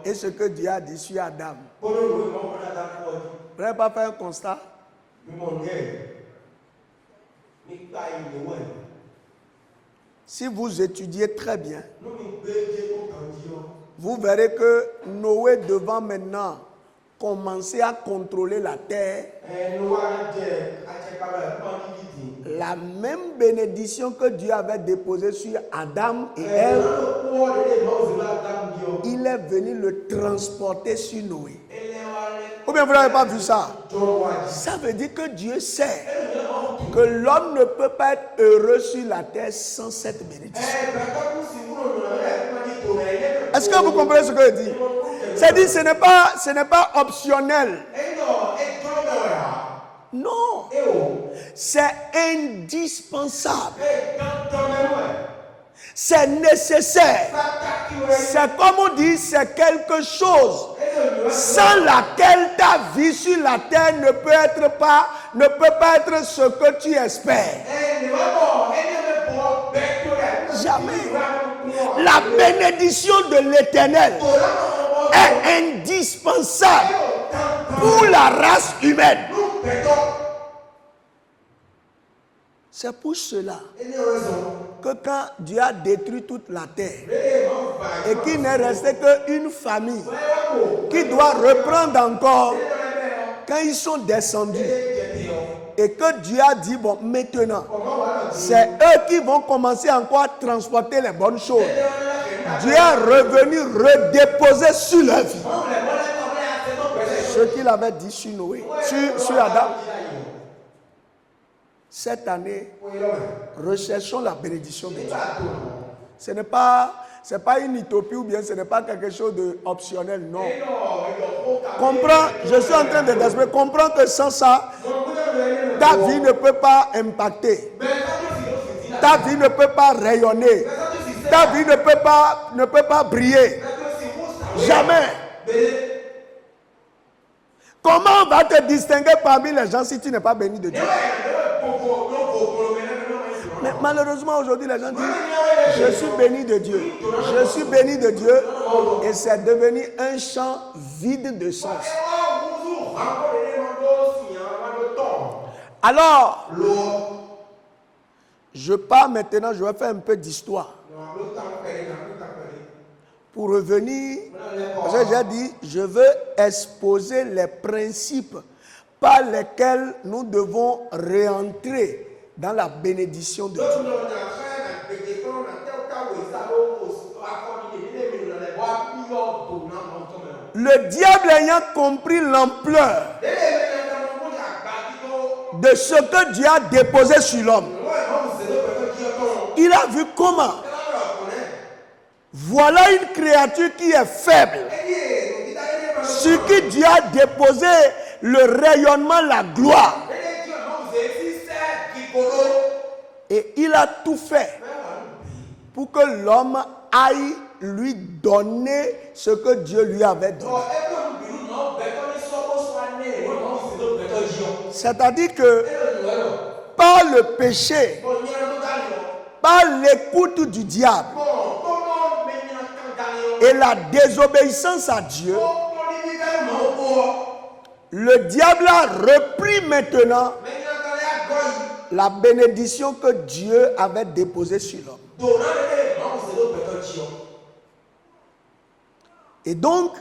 et ce que Dieu a dit sur Adam, vous n'avez pas fait un constat? Si vous étudiez très bien, vous verrez que Noé devant maintenant commencer à contrôler la terre, la même bénédiction que Dieu avait déposée sur Adam et Ève, il est venu le transporter sur Noé. Ou bien vous n'avez pas vu ça? Ça veut dire que Dieu sait que l'homme ne peut pas être heureux sur la terre sans cette bénédiction. Est-ce que vous comprenez ce que je dis? C'est-à-dire ce n'est pas optionnel. Non. C'est indispensable. C'est nécessaire. C'est comme on dit, c'est quelque chose sans laquelle ta vie sur la terre ne peut pas être ce que tu espères. Jamais. La bénédiction de l'Éternel est indispensable pour la race humaine. C'est pour cela que quand Dieu a détruit toute la terre et qu'il n'est resté qu'une famille qui doit reprendre encore quand ils sont descendus et que Dieu a dit, bon, maintenant, c'est eux qui vont commencer encore à transporter les bonnes choses. Dieu est revenu redéposer sur leur vie ce qu'il avait dit sur Noé, sur Adam. Cette année, recherchons la bénédiction de Dieu. Ce n'est pas une utopie ou bien ce n'est pas quelque chose d'optionnel, non. Comprends, je suis en train de t'expliquer, comprends que sans ça, ta vie ne peut pas impacter. Ta vie ne peut pas rayonner. Ta vie ne peut pas briller. Jamais. Comment on va te distinguer parmi les gens si tu n'es pas béni de Dieu? Mais malheureusement aujourd'hui les gens disent je suis béni de Dieu. Je suis béni de Dieu et c'est devenu un champ vide de sens. Alors, je pars maintenant, je vais faire un peu d'histoire. Pour revenir, parce que j'ai dit, je veux exposer les principes par lesquels nous devons réentrer dans la bénédiction de Dieu. Le diable ayant compris l'ampleur de ce que Dieu a déposé sur l'homme, il a vu comment voilà une créature qui est faible, sur qui Dieu a déposé le rayonnement, la gloire. Et il a tout fait pour que l'homme aille lui donner ce que Dieu lui avait donné. C'est-à-dire que par le péché, par l'écoute du diable et la désobéissance à Dieu, le diable a repris maintenant la bénédiction que Dieu avait déposée sur l'homme. Et donc,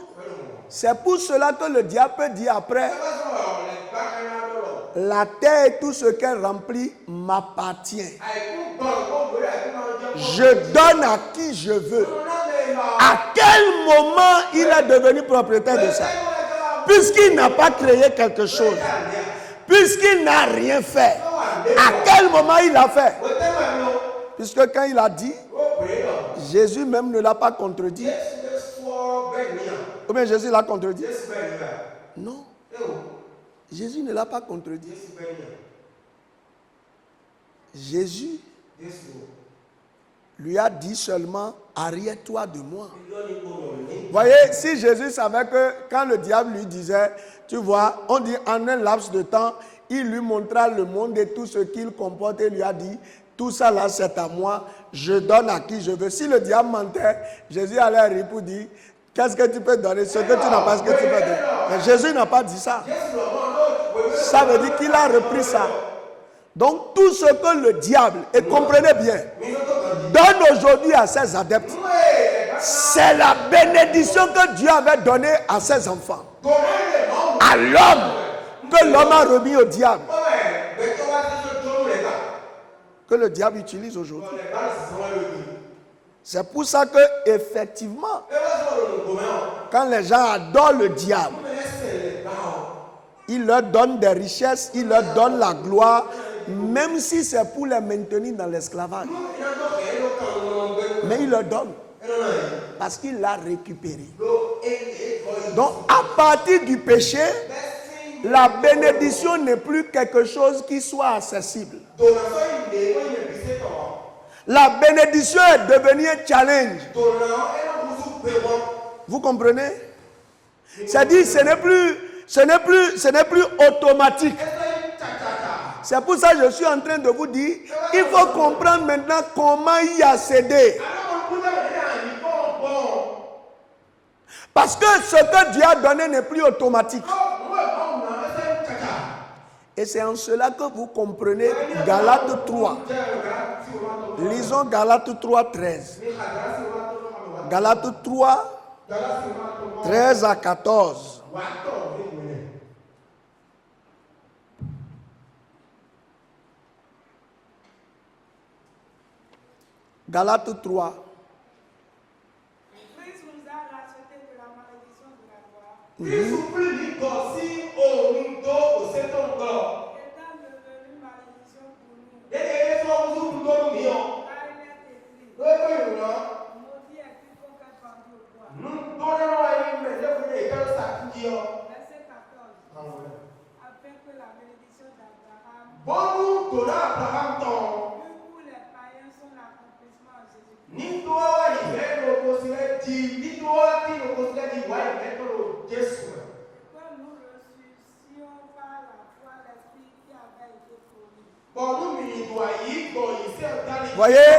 c'est pour cela que le diable peut dire après, la terre et tout ce qu'elle remplit m'appartient. Je donne à qui je veux. À quel moment il est devenu propriétaire de ça? Puisqu'il n'a pas créé quelque chose, puisqu'il n'a rien fait, à quel moment il a fait? Puisque quand il a dit, Jésus même ne l'a pas contredit. Ou bien Jésus l'a contredit? Non. Jésus ne l'a pas contredit. Jésus lui a dit seulement, arrière-toi de moi. Voyez, si Jésus savait que quand le diable lui disait, tu vois, on dit en un laps de temps, il lui montra le monde et tout ce qu'il comporte et lui a dit, tout ça là c'est à moi, je donne à qui je veux. Si le diable mentait, Jésus allait rire pour dire, qu'est-ce que tu peux donner? Ce que tu n'as pas, ce que tu peux donner. Mais Jésus n'a pas dit ça. Ça veut dire qu'il a repris ça. Donc tout ce que le diable, et comprenez bien, donne aujourd'hui à ses adeptes, c'est la bénédiction que Dieu avait donnée à ses enfants. À l'homme, que l'homme a remis au diable. Que le diable utilise aujourd'hui. C'est pour ça que, effectivement, quand les gens adorent le diable, il leur donne des richesses, il leur donne la gloire, même si c'est pour les maintenir dans l'esclavage. Mais il leur donne. Parce qu'il l'a récupéré. Donc, à partir du péché, la bénédiction n'est plus quelque chose qui soit accessible. La bénédiction est devenue un challenge. Vous comprenez? C'est-à-dire, ce n'est plus automatique. C'est pour ça que je suis en train de vous dire, il faut comprendre maintenant comment y accéder. Parce que ce que Dieu a donné n'est plus automatique. Et c'est en cela que vous comprenez Galates 3. Lisons Galates 3, 13. Galates 3, 13 à 14. Galates 3. Christ nous a rachetés de la malédiction de la gloire. Étant devenu malédiction la bénédiction d'Abraham. Bon, nous donnons à Abraham ton. Vu pour les païens sont l'accomplissement en Jésus-Christ. Ni toi, il est le considéré dit, ni toi, qui le considère dit, ouais, il est le Jésus. Que nous ressuscions par la foi l'Esprit qui avait été promis. Bon, nous, il doit y, bon, il s'est dans les. Voyez,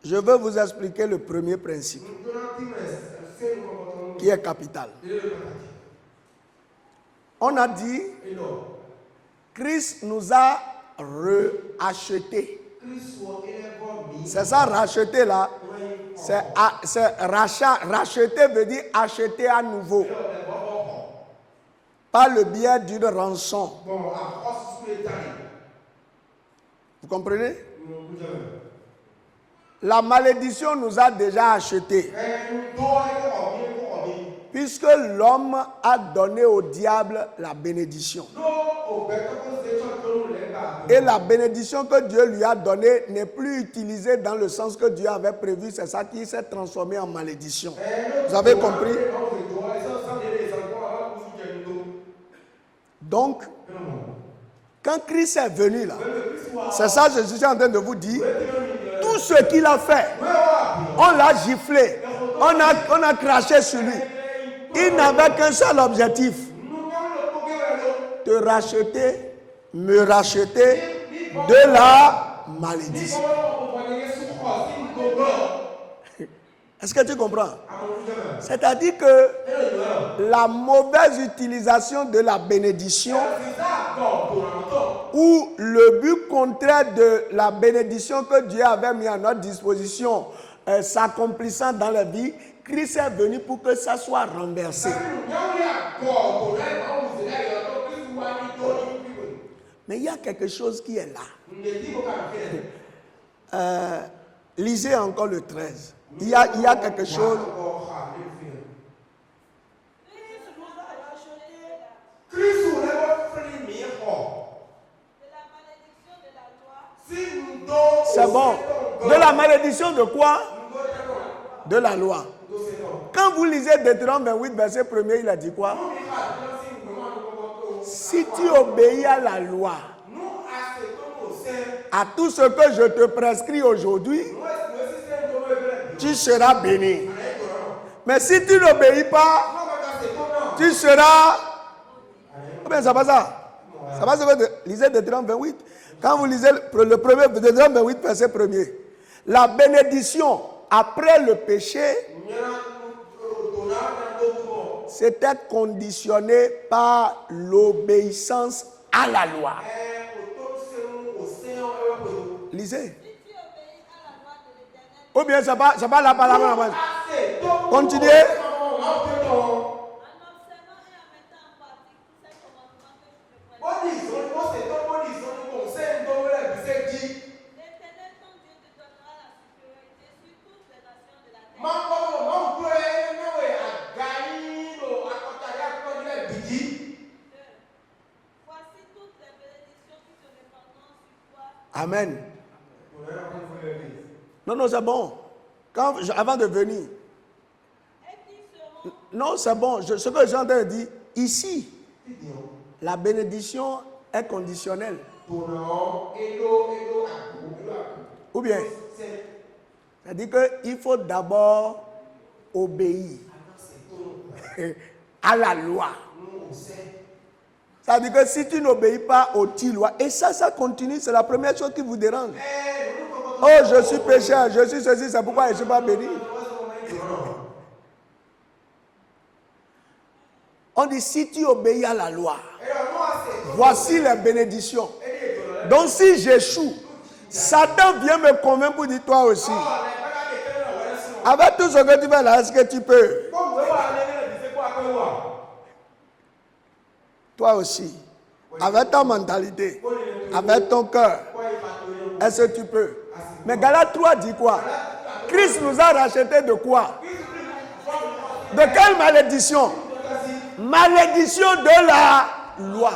je veux vous expliquer le premier principe qui est capital. On a dit, Christ nous a rachetés. C'est ça, racheter là. C'est rachat. Racheter veut dire acheter à nouveau. Par le biais d'une rançon. Vous comprenez? La malédiction nous a déjà achetés. Puisque l'homme a donné au diable la bénédiction. Et la bénédiction que Dieu lui a donnée n'est plus utilisée dans le sens que Dieu avait prévu. C'est ça qui s'est transformé en malédiction. Vous avez compris? Donc, quand Christ est venu là, c'est ça que je suis en train de vous dire. Tout ce qu'il a fait, on l'a giflé, on a craché sur lui. Il n'avait qu'un seul objectif. Te racheter, me racheter de la malédiction. Est-ce que tu comprends? C'est-à-dire que la mauvaise utilisation de la bénédiction ou le but contraire de la bénédiction que Dieu avait mis à notre disposition s'accomplissant dans la vie, Christ est venu pour que ça soit renversé. Mais il y a quelque chose qui est là. Lisez encore le 13. Il y a quelque chose. C'est bon. De la malédiction de quoi? De la loi. Quand vous lisez Deutéronome 28, verset 1er, il a dit quoi? Si tu obéis à la loi, à tout ce que je te prescris aujourd'hui, tu seras béni. Mais si tu n'obéis pas, tu seras... Comment ça va ça? Ça va, lisez Deutéronome 28. Quand vous lisez le premier, Deutéronome 28, verset 1er, la bénédiction après le péché, c'était conditionné par l'obéissance à la loi. Lisez. Ou bien c'est pas la parole. Continuez. Amen. Non, c'est bon. Avant de venir. Non, c'est bon. Ce que j'ai en train de dire, ici, la bénédiction est conditionnelle. Ou bien, c'est-à-dire qu'il faut d'abord obéir à la loi. C'est-à-dire que si tu n'obéis pas aux lois, et ça continue, c'est la première chose qui vous dérange. Oh, je suis pécheur, je suis ceci, c'est pourquoi je ne suis pas béni. On dit, si tu obéis à la loi, voici les bénédictions. Donc si j'échoue, Satan vient me convaincre pour dire toi aussi. Avec tout ce que tu fais là, est-ce que tu peux? Toi aussi, avec ta mentalité, avec ton cœur, est-ce que tu peux? Mais Galates 3 dit quoi? Christ nous a rachetés de quoi? De quelle malédiction? Malédiction de la loi.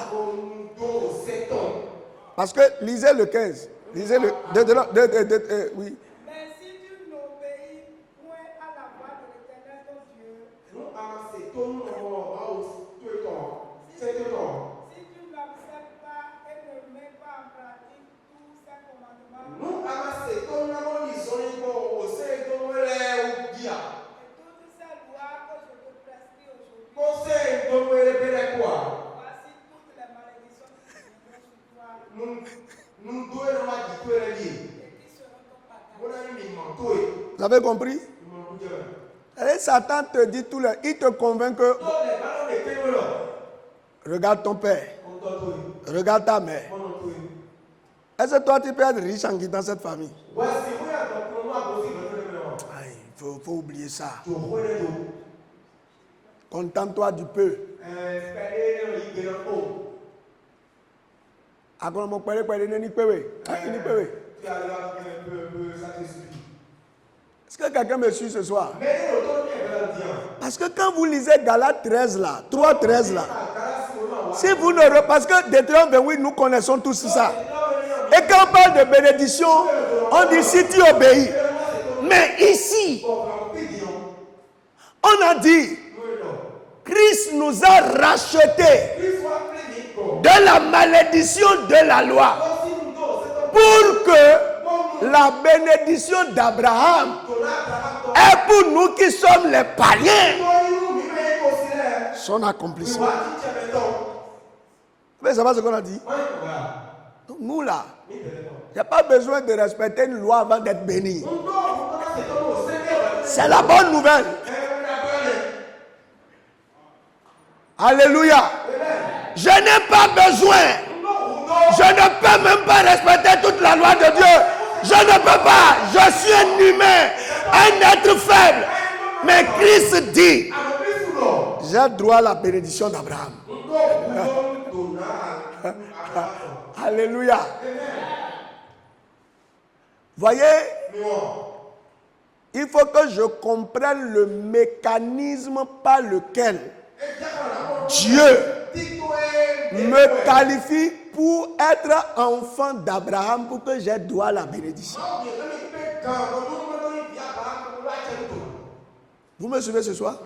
Parce que, lisez le 15. Lisez le... oui. Mais si tu n'obéis point à la voix de l'Éternel ton Dieu, avez compris? Et Satan te dit tout le... Il te convainc que... Regarde ton père. Regarde ta mère. Est-ce que toi, tu peux être riche en quittant cette famille? Il faut oublier ça. Contente-toi du peu. Est-ce que quelqu'un me suit ce soir? Parce que quand vous lisez Galates 13 là, 3:13 là, si vous ne... Parce que Deutéronome 28, nous connaissons tous ça. Et quand on parle de bénédiction, on dit si tu obéis. Mais ici, on a dit, Christ nous a rachetés de la malédiction de la loi pour que la bénédiction d'Abraham est pour nous qui sommes les païens son accomplissement. Mais c'est pas ce qu'on a dit. Donc nous là, il n'y a pas besoin de respecter une loi avant d'être béni. C'est la bonne nouvelle. Alléluia. Je n'ai pas besoin. Je ne peux même pas respecter toute la loi de Dieu. Je ne peux pas. Je suis un humain, un être faible. Mais Christ dit, j'ai droit à la bénédiction d'Abraham. Alléluia. Voyez, il faut que je comprenne le mécanisme par lequel Dieu me qualifie pour être enfant d'Abraham pour que j'ai droit à la bénédiction. Vous me suivez ce soir?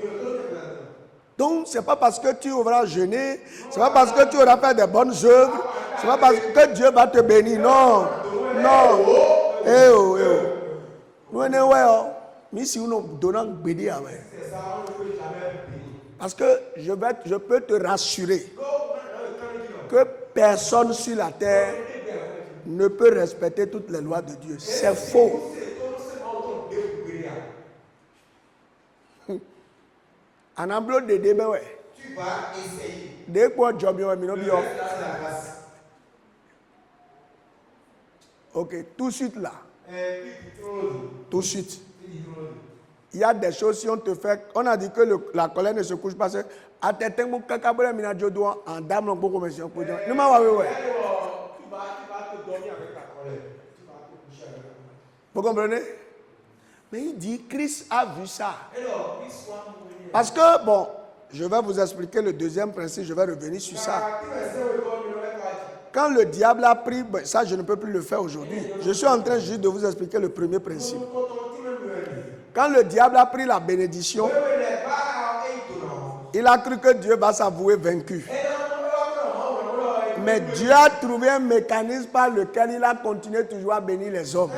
Donc, ce n'est pas parce que tu auras jeûné, ce n'est pas parce que tu auras fait des bonnes œuvres, ce n'est pas parce que Dieu va te bénir. Non, non. Eh oh, eh oh. Parce que je peux te rassurer que personne sur la terre ne peut respecter toutes les lois de Dieu. C'est faux. En amblo de demain, tu vas essayer. Dès que job ok, tout de suite là. Tout de suite. Il y a des choses, si on te fait. On a dit que la colère ne se couche pas seule. À tes temps, en dame, on peut commencer. Vous tu vas te dormir avec ta colère. Tu vas te coucher avec ta colère. Vous comprenez? Mais il dit, Christ a vu ça. Parce que, bon, je vais vous expliquer le deuxième principe, je vais revenir sur ça. Quand le diable a pris, ben, ça je ne peux plus le faire aujourd'hui. Je suis en train juste de vous expliquer le premier principe. Quand le diable a pris la bénédiction, il a cru que Dieu va s'avouer vaincu. Mais Dieu a trouvé un mécanisme par lequel il a continué toujours à bénir les hommes.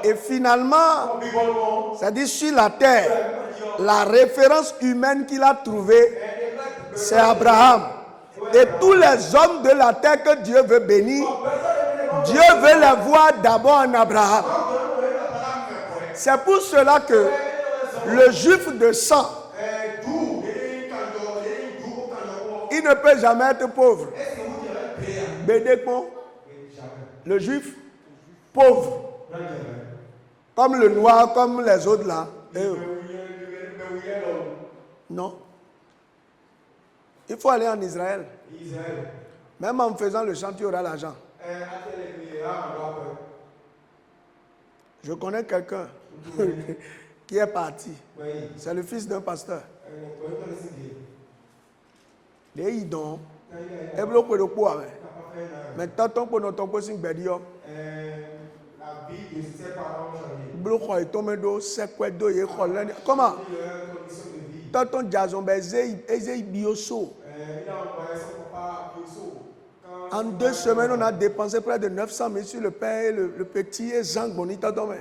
Et finalement, c'est-à-dire sur la terre, la référence humaine qu'il a trouvée, c'est Abraham. Et tous les hommes de la terre que Dieu veut bénir, Dieu veut les voir d'abord en Abraham. C'est pour cela que le juif de sang, il ne peut jamais être pauvre. Bédécon, le juif pauvre. Comme le noir, comme les autres là. Non. Il faut aller en Israël. Même en faisant le chant, tu auras l'argent. Je connais quelqu'un qui est parti. C'est le fils d'un pasteur. Les idons. Mais tant pour notre possible bédio. Comment? Tonton Jason Bioso. En 2 semaines, on a dépensé près de 900 000 sur le père et le petit et Jean Bonita Domé.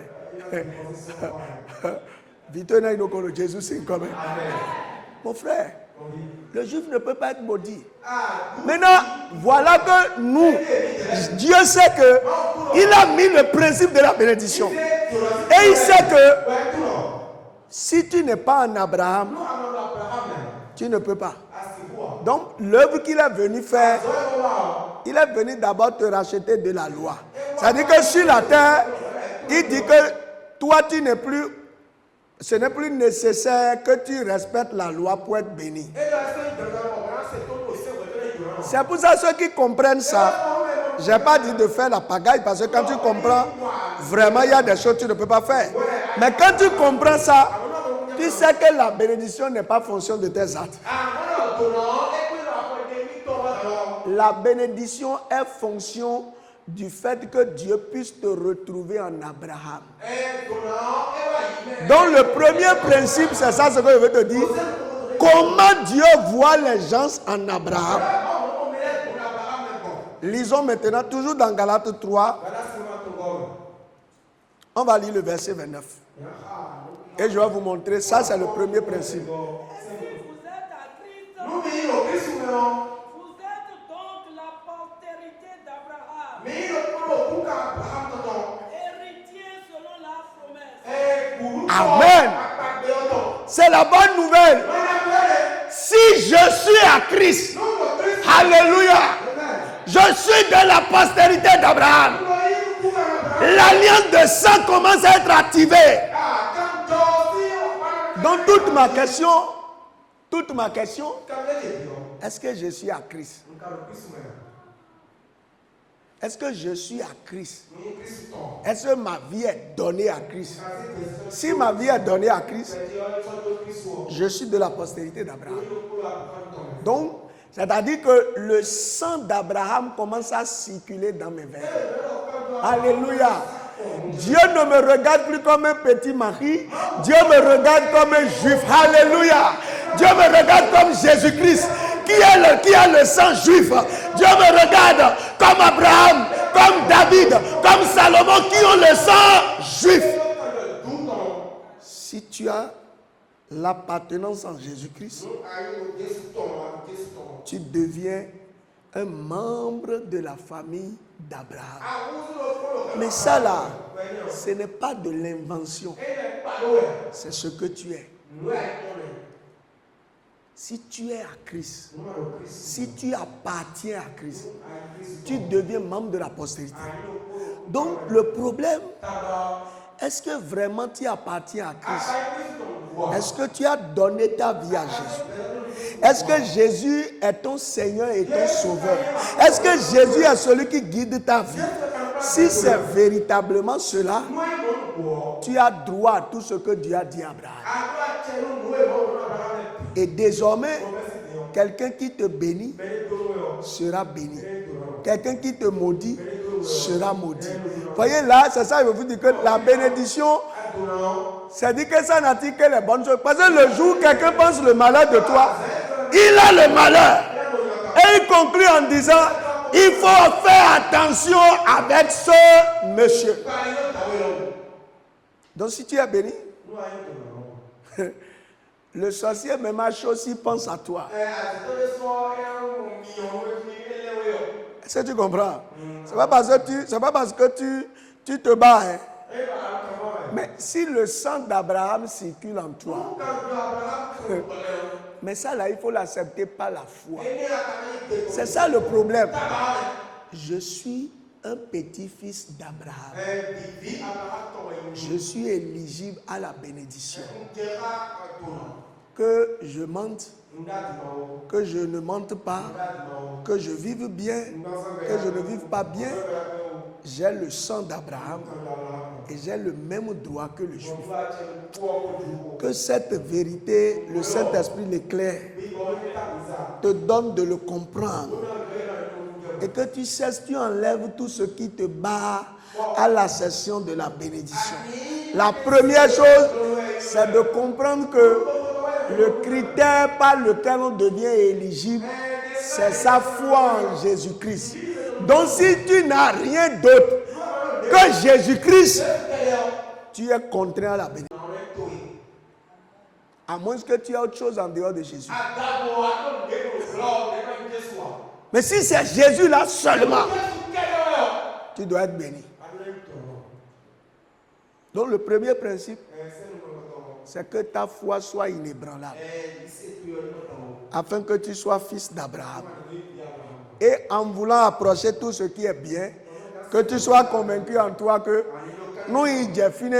Jésus, c'est comme mon frère. Le juif ne peut pas être maudit. Maintenant, voilà que nous, Dieu sait que il a mis le principe de la bénédiction. Et il sait que si tu n'es pas en Abraham, tu ne peux pas. Donc, l'œuvre qu'il est venu faire, il est venu d'abord te racheter de la loi. C'est-à-dire que sur la terre, il dit que toi, tu n'es plus, ce n'est plus nécessaire que tu respectes la loi pour être béni. C'est pour ça ceux qui comprennent ça, je n'ai pas dit de faire la pagaille parce que quand tu comprends, vraiment il y a des choses que tu ne peux pas faire. Mais quand tu comprends ça, tu sais que la bénédiction n'est pas fonction de tes actes. La bénédiction est fonction du fait que Dieu puisse te retrouver en Abraham. Donc le premier principe, c'est ça ce que je veux te dire. Comment Dieu voit les gens en Abraham. Lisons maintenant, toujours dans Galates 3. On va lire le verset 29. Et je vais vous montrer, ça c'est le premier principe. Amen. C'est la bonne nouvelle. Si je suis à Christ, alléluia, je suis de la postérité d'Abraham. L'alliance de sang commence à être activée. Donc toute ma question, est-ce que je suis à Christ? Est-ce que je suis à Christ? Est-ce que ma vie est donnée à Christ? Si ma vie est donnée à Christ, je suis de la postérité d'Abraham. Donc, c'est-à-dire que le sang d'Abraham commence à circuler dans mes veines. Alléluia. Dieu ne me regarde plus comme un petit mari. Dieu me regarde comme un juif. Alléluia. Dieu me regarde comme Jésus-Christ. Qui a le sang juif. Dieu me regarde comme Abraham, comme David, comme Salomon qui ont le sang juif. Si tu as l'appartenance en Jésus-Christ, tu deviens un membre de la famille d'Abraham. Mais ça là, ce n'est pas de l'invention. C'est ce que tu es. Si tu es à Christ, si tu appartiens à Christ, tu deviens membre de la postérité. Donc le problème, est-ce que vraiment tu appartiens à Christ? Est-ce que tu as donné ta vie à Jésus? Est-ce que Jésus est ton Seigneur et ton Sauveur? Est-ce que Jésus est celui qui guide ta vie? Si c'est véritablement cela, tu as droit à tout ce que Dieu a dit à Abraham. Et désormais, quelqu'un qui te bénit sera béni. Quelqu'un qui te maudit sera maudit. Voyez là, c'est ça, je vous dis que la bénédiction, c'est dit que ça n'attire que les bonnes choses. Parce que le jour où quelqu'un pense le malheur de toi, il a le malheur. Et il conclut en disant, il faut faire attention avec ce monsieur. Donc si tu es béni, le sorcier même à chose s'il pense à toi. Est-ce que tu comprends? C'est pas parce que tu te bats. Hein? Mais si le sang d'Abraham circule en toi, mais ça là, il faut l'accepter par la foi. C'est ça le problème. Je suis un petit-fils d'Abraham. Je suis éligible à la bénédiction. Que je mente, que je ne mente pas, que je vive bien, que je ne vive pas bien, j'ai le sang d'Abraham et j'ai le même droit que le juif. Que cette vérité, le Saint-Esprit l'éclaire, te donne de le comprendre. Et que tu cesses, tu enlèves tout ce qui te bat à la session de la bénédiction. La première chose, c'est de comprendre que le critère par lequel on devient éligible, c'est sa foi en Jésus-Christ. Donc si tu n'as rien d'autre que Jésus-Christ, tu es contraint à la bénédiction. À moins que tu aies autre chose en dehors de Jésus. Mais si c'est Jésus là seulement, tu dois être béni. Donc le premier principe, c'est que ta foi soit inébranlable. Afin que tu sois fils d'Abraham. Et en voulant approcher tout ce qui est bien, que tu sois convaincu en toi que nous, il est fini.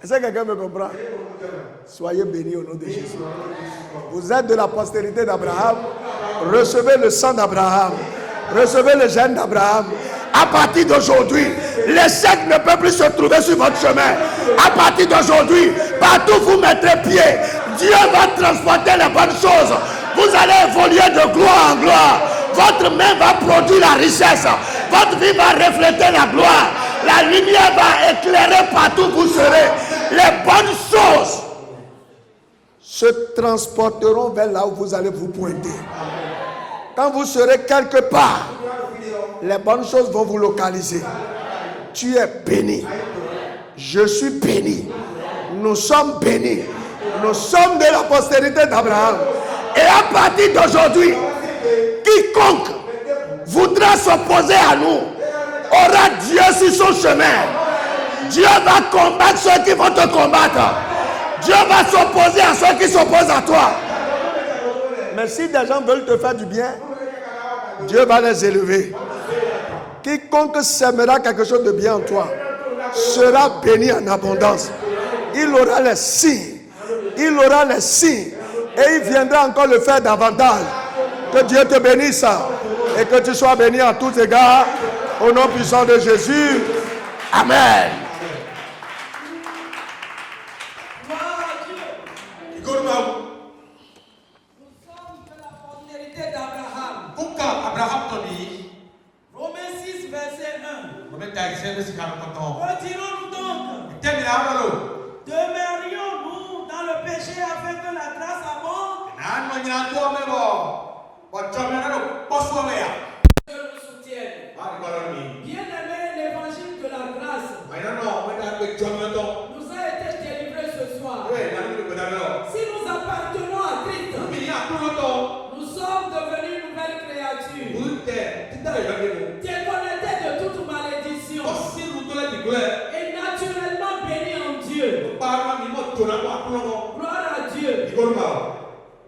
Est-ce que quelqu'un me comprend? Soyez bénis au nom de Jésus. Vous êtes de la postérité d'Abraham. Recevez le sang d'Abraham. Recevez le gène d'Abraham. À partir d'aujourd'hui, l'échec ne peut plus se trouver sur votre chemin. À partir d'aujourd'hui, partout où vous mettrez pied, Dieu va transporter les bonnes choses. Vous allez évoluer de gloire en gloire. Votre main va produire la richesse. Votre vie va refléter la gloire. La lumière va éclairer partout où vous serez. Les bonnes choses se transporteront vers là où vous allez vous pointer. Quand vous serez quelque part, les bonnes choses vont vous localiser. Tu es béni. Je suis béni. Nous sommes bénis. Nous sommes de la postérité d'Abraham. Et à partir d'aujourd'hui, quiconque voudra s'opposer à nous aura Dieu sur son chemin. Dieu va combattre ceux qui vont te combattre. Dieu va s'opposer à ceux qui s'opposent à toi. Mais si des gens veulent te faire du bien, Dieu va les élever. Quiconque sèmera quelque chose de bien en toi sera béni en abondance. Il aura les signes. Il aura les signes. Et il viendra encore le faire davantage. Que Dieu te bénisse. Et que tu sois béni en tous égards. Au nom puissant de Jésus. Amen. Romains 6, verset 1. Retirons-nous donc. Demeurions-nous dans le péché afin que la grâce abonde. Dieu nous soutienne. Bien-aimé, l'évangile de la grâce nous a été délivré ce soir. Si nous appartenons à Christ, nous sommes devenus une nouvelle créature. Déconnectés de toute malédiction. Et naturellement bénis en Dieu. Gloire à Dieu.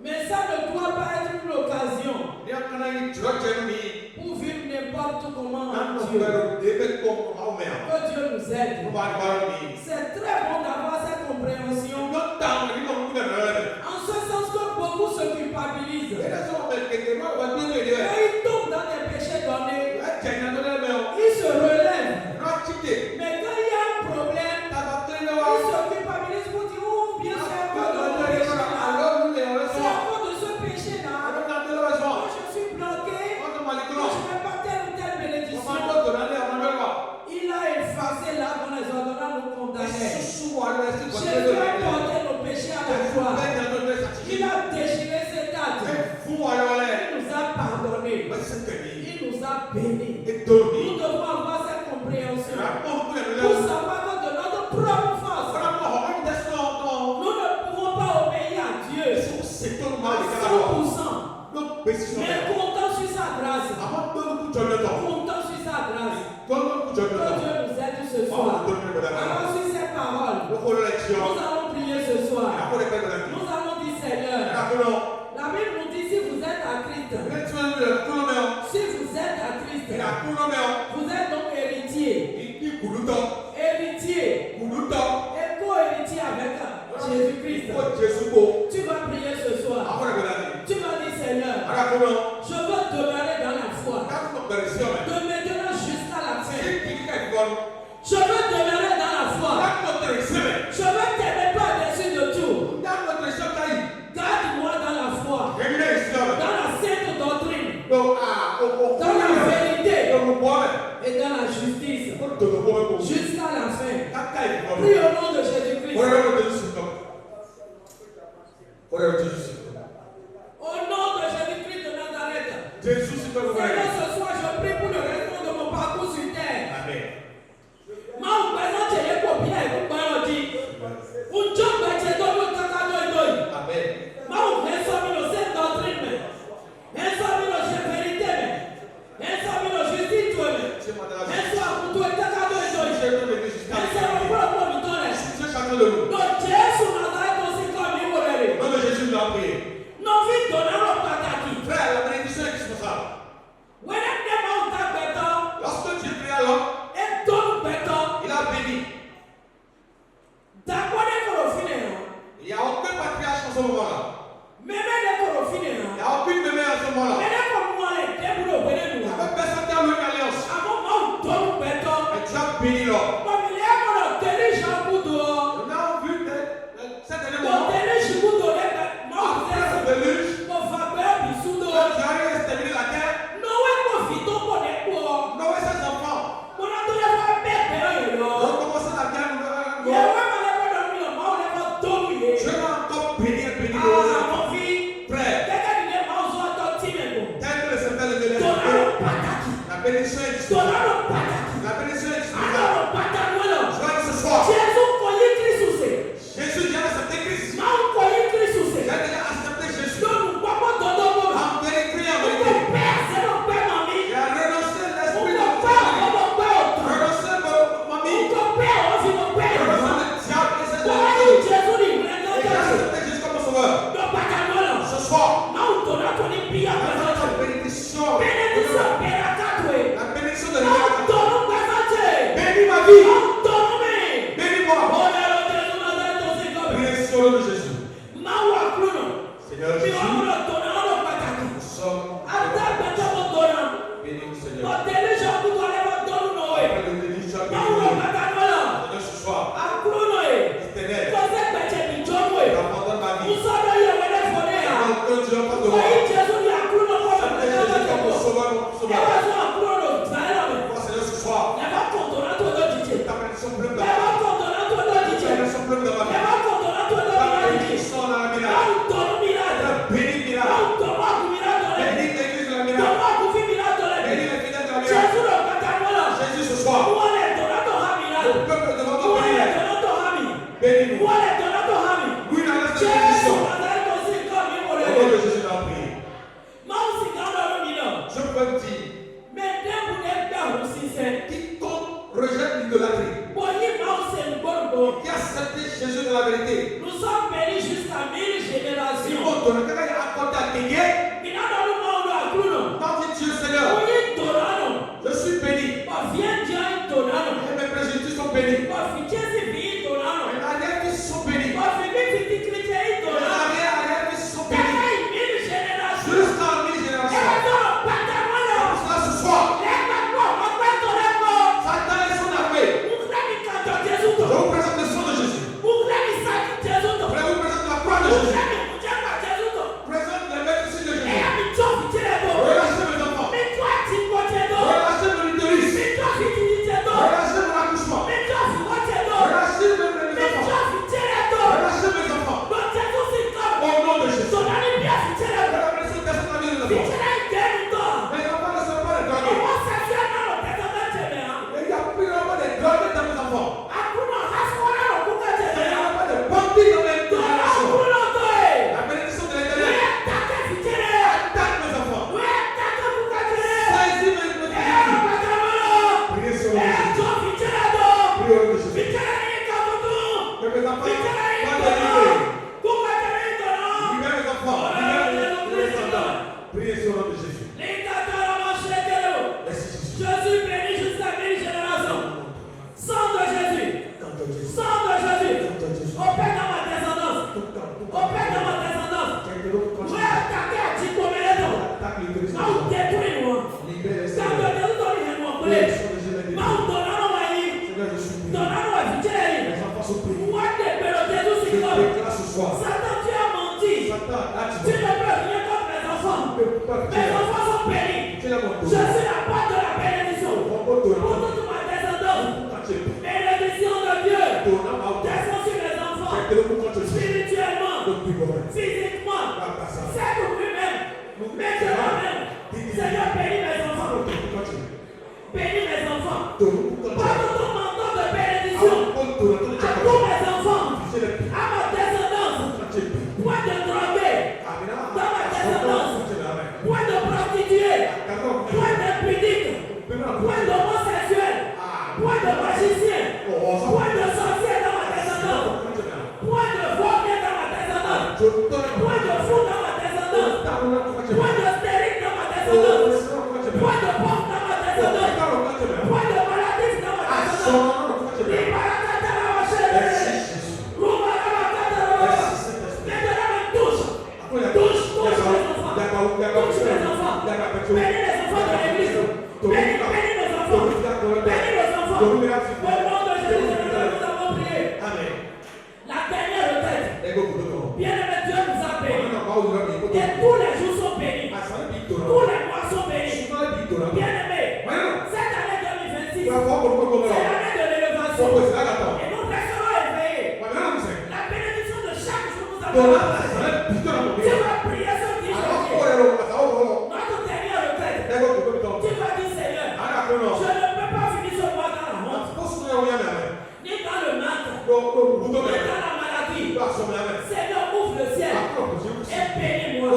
Mais ça ne doit pas être une occasion pour vivre n'importe comment en Dieu. Que Dieu nous aide. C'est très bon d'avoir cette compréhension. En ce sens que beaucoup se culpabilisent. Et ils tombent dans des péchés donnés. Ils se relèvent. Mais quand il y a un problème, ils se culpabilisent pour dire oh bien c'est un peu de mon péché là. C'est à cause de ce péché là. Quand je suis bloqué, quand je ne fais pas telle ou telle bénédiction. Il a effacé là dans les ordonnances nous condamnés. Jésus a porté nos péchés à la croix. Il a déchiré ses dates. Il nous a pardonné. Il nous a bénis. Nous devons avoir cette compréhension pour savoir que de notre propre force, nous ne pouvons pas obéir à Dieu à 100%. Mais comptons sur sa grâce. Comptons sur sa grâce. Que Dieu nous aide ce soir. Alors sur ces paroles, nous allons prier ce soir. Nous allons dire Seigneur, la Bible nous dit si vous êtes à Christ, si vous êtes à Christ, vous êtes donc héritier. Héritier. Et co-héritier avec Jésus-Christ. Tu vas prier ce soir. Tu vas dire Seigneur, je veux demeurer dans la foi. De maintenant jusqu'à la fin. Je veux demeurer dans la foi. Je veux t'aimer par-dessus de tout. Garde-moi dans la foi. Dans la sainte doctrine. Dans la vérité. Et dans la justice. Jusqu'à la fin. Prie au nom de Jésus-Christ. nom de Jésus. Seigneur Jésus, nous sommes bénis, Seigneur. Après le délice, Seigneur, ce soir, éternel, abandonne ma vie. Que Dieu pas de moi. Seigneur, ce soir, ta bénédiction pleine de ma vie. Ta bénédiction pleine de ma vie. Ta bénédiction dans la miracle. Bénis le miracle. Bénis l'église de la miracle. Bénis les fidèles de la miracle. Jésus, ce soir, le peuple demande à bénir. Bénis-nous. Oui, dans la bénédiction. Au nom de Jésus, dans la prière. Je peux dire, quiconque rejette l'idolâtrie, qui a accepté Jésus de la vérité, nous sommes bénis jusqu'à 1000 générations. quand Dieu Seigneur, je suis béni. Et mes préjugés sont bénis. Mes arrière-fils sont bénis. Mes arrière-fils sont bénis. Jusqu'à 1000 générations. C'est pour cela ce soir, Satan et son armée, je vous présente le sang de Jésus. Je vous présente la croix de Jésus. Présente les bénédictions de Jésus. Relâchez mes enfants. Relâchez mon utérus. Relâchez mon accouchement. Relâchez mes enfants. Relâchez mes enfants. Au nom de Jésus. La bénédiction descend dans la vie de mes enfants. Mes enfants ne sont pas des drogués. Il n'y a plus vraiment des drogués dans mes enfants. Il n'y a pas de bandits dans mes générations. La bénédiction de l'Éternel attaque mes enfants. Saisis mes enfants. Priez sur Jésus. Priez au nom de Jésus. Que mes enfants soient délivrés. Libère mes enfants. Libère les descendants. Priez sur le nom de Jésus. Merci Jésus. Je suis béni jusqu'à 1000 générations. Sang de Jésus. Sang de Jésus. Opère dans ma descendance. Opère dans ma descendance. Je vais attaquer à Tikoméleto. Não détruis-moi. Car de Deus não me remover. Não donarão aí. Donarão a vitesse. Moi de pelo Deus se come. Satan, tu as menti. Tu ne peux rien contre mes enfants. Mes enfants sont bénis. Je suis la part de la bénédiction. Pour toute ma descendance. Bénédiction de Dieu. Descends sur mes enfants. Spirituellement. Physiquement. C'est pour lui-même. Maintenant même. Seigneur, bénis mes enfants. Bénis mes enfants. Porte ton manteau de bénédiction à tous mes enfants. À ma descendance. Point de drogués. Dans ma descendance. Point de prostituées. Point d'impudiques. Point d'homosexuels. Point de magiciens. Point de sorciers dans ma descendance. Point de vomier dans ma descendance. Point de fou dans ma descendance. Point de stérile dans ma descendance. Point de pauvre dans ma descendance. Point de maladie dans ma descendance. Bénis les enfants de l'église. Bénis les enfants. Bénis les enfants. Au nom de Jésus, nous avons prié. Amen. La dernière retraite. Bien-aimé, Dieu nous a bénis. Et tous les jours sont bénis. Tous les mois sont bénis. Bien-aimé, cette année 2026, c'est l'année de l'élévation. Et nous resterons éveillés. La bénédiction de chaque jour nous avons. Tu vas prier ce qui est notre dernière retraite. Tu vas dire, Seigneur, je ne peux pas finir ce mois dans la honte, ni dans le manque, ni dans la maladie. Seigneur, ouvre le ciel et bénis-moi.